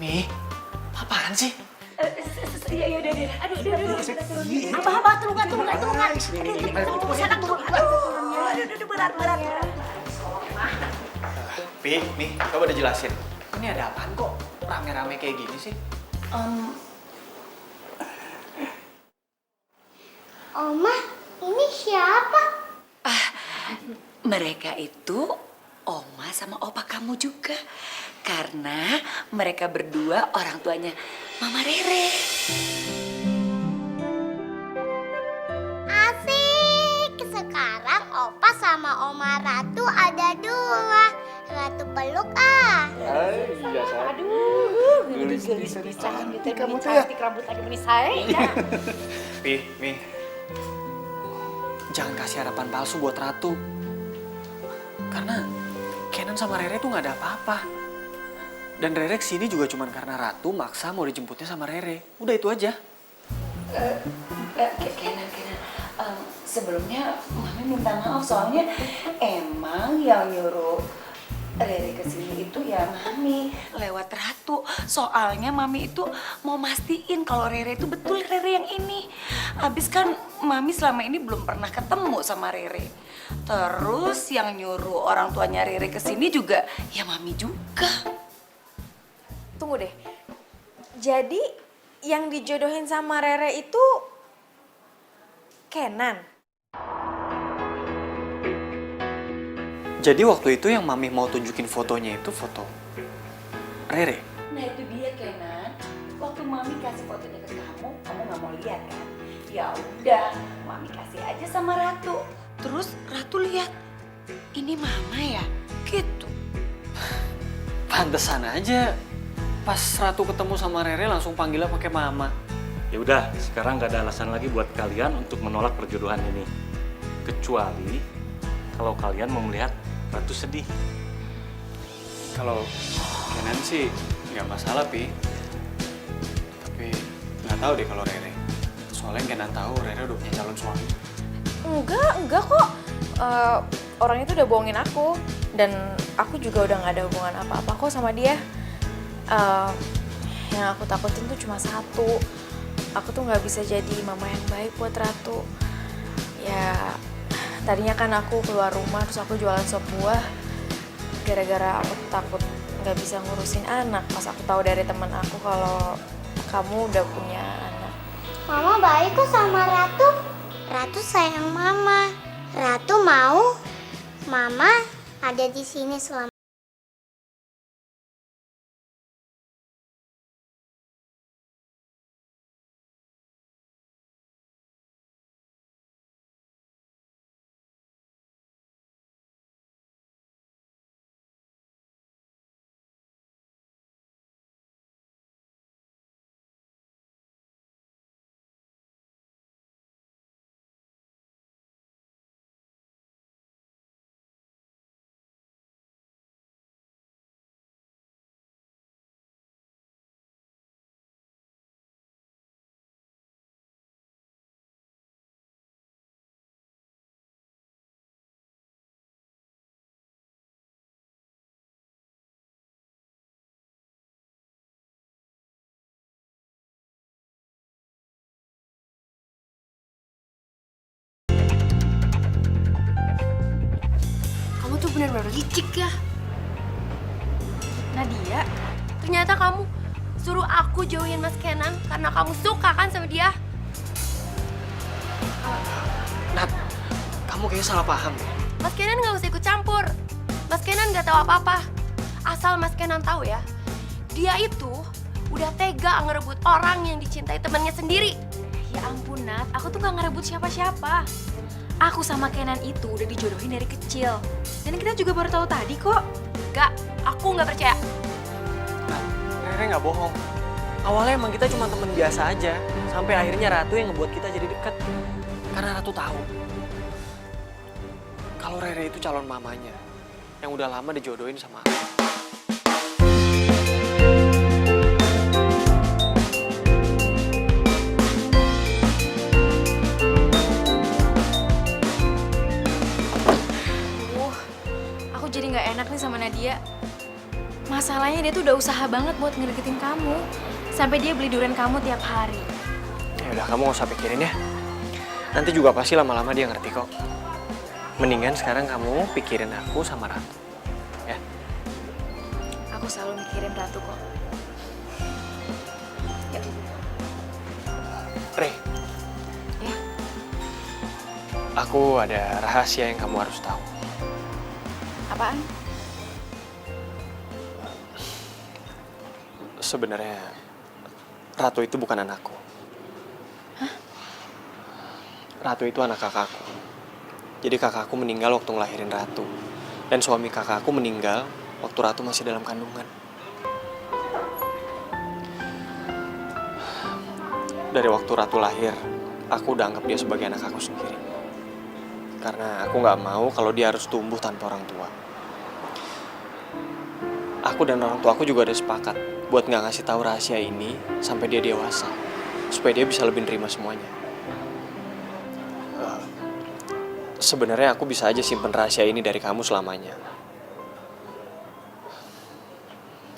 Mi, apaan sih? Iya, udah. Aduh. Abah, tunggu. Aduh, berat. Mi, coba dijelasin. Ini ada apaan kok rame-rame kayak gini sih? Oma, ini siapa? Mereka itu Oma sama Opa kamu juga. Karena mereka berdua orang tuanya Mama Rere. Asik, sekarang Opa sama Oma Ratu ada dua. Ratu peluk Biasa. Aduh, gelis pisan gitu. Kamu tuh ya. Rambut lagi menis saya. Mi, jangan kasih harapan palsu buat Ratu. Karena Kenan sama Rere tuh nggak ada apa-apa. Dan Rere kesini juga cuma karena Ratu maksa mau dijemputnya sama Rere. Udah itu aja. Kenan. Sebelumnya Mami minta maaf soalnya emang yang nyuruh Rere kesini itu ya Mami lewat Ratu. Soalnya Mami itu mau mastiin kalau Rere itu betul Rere yang ini. Habis kan Mami selama ini belum pernah ketemu sama Rere. Terus yang nyuruh orang tuanya Rere kesini juga ya Mami juga. Tunggu deh. Jadi yang dijodohin sama Rere itu Kenan. Jadi waktu itu yang Mami mau tunjukin fotonya itu foto Rere. Nah itu dia Kenan. Waktu Mami kasih fotonya ke kamu nggak mau lihat kan? Ya udah, Mami kasih aja sama Ratu. Terus Ratu lihat, ini Mama ya, gitu. Pantesan aja pas Ratu ketemu sama Rere langsung panggilnya pakai Mama. Ya udah, sekarang nggak ada alasan lagi buat kalian untuk menolak perjodohan ini. Kecuali kalau kalian mau melihat Ratu sedih. Kalau Kenan sih nggak masalah, Pi. Tapi nggak tahu deh kalau Rere. Soalnya Kenan tahu Rere udah punya calon suami. Enggak kok. Orang itu udah bohongin aku. Dan aku juga udah gak ada hubungan apa-apa kok sama dia. Yang aku takutin tuh cuma satu. Aku tuh gak bisa jadi mama yang baik buat Ratu. Ya, tadinya kan aku keluar rumah terus aku jualan sop buah. Gara-gara aku takut gak bisa ngurusin anak. Pas aku tahu dari teman aku kalau kamu udah punya anak. Mama baik kok sama Ratu. Ratu sayang Mama. Ratu mau Mama ada di sini selama licik ya. Nadia, ternyata kamu suruh aku jauhin Mas Kenan karena kamu suka kan sama dia? Nat, kamu kayaknya salah paham deh. Mas Kenan gak usah ikut campur. Mas Kenan gak tahu apa-apa. Asal Mas Kenan tahu ya, dia itu udah tega ngerebut orang yang dicintai temannya sendiri. Ya ampun Nat, aku tuh gak ngerebut siapa-siapa. Aku sama Kenan itu udah dijodohin dari kecil. Dan kita juga baru tahu tadi kok. Gak, aku gak percaya. Rere nggak bohong. Awalnya emang kita cuma temen biasa aja. Sampai akhirnya Ratu yang ngebuat kita jadi deket. Karena Ratu tahu kalau Rere itu calon mamanya yang udah lama dijodohin sama aku. Aku jadi nggak enak nih sama Nadia. Masalahnya dia tuh udah usaha banget buat ngedeketin kamu. Sampai dia beli durian kamu tiap hari. Ya udah, kamu nggak usah pikirin ya. Nanti juga pasti lama-lama dia ngerti kok. Mendingan sekarang kamu pikirin aku sama Ratu. Ya. Aku selalu mikirin Ratu kok. Ya. Re. Ya. Aku ada rahasia yang kamu harus tahu. Apaan? Sebenarnya Ratu itu bukan anakku. Hah? Ratu itu anak kakakku. Jadi kakakku meninggal waktu ngelahirin Ratu. Dan suami kakakku meninggal waktu Ratu masih dalam kandungan. Dari waktu Ratu lahir, aku udah anggap dia sebagai anak aku sendiri. Karena aku nggak mau kalau dia harus tumbuh tanpa orang tua. Aku dan orang tua aku juga udah sepakat buat nggak ngasih tahu rahasia ini sampai dia dewasa, supaya dia bisa lebih nerima semuanya. Sebenarnya aku bisa aja simpen rahasia ini dari kamu selamanya.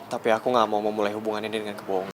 Tapi aku nggak mau memulai hubungan ini dengan kebohongan.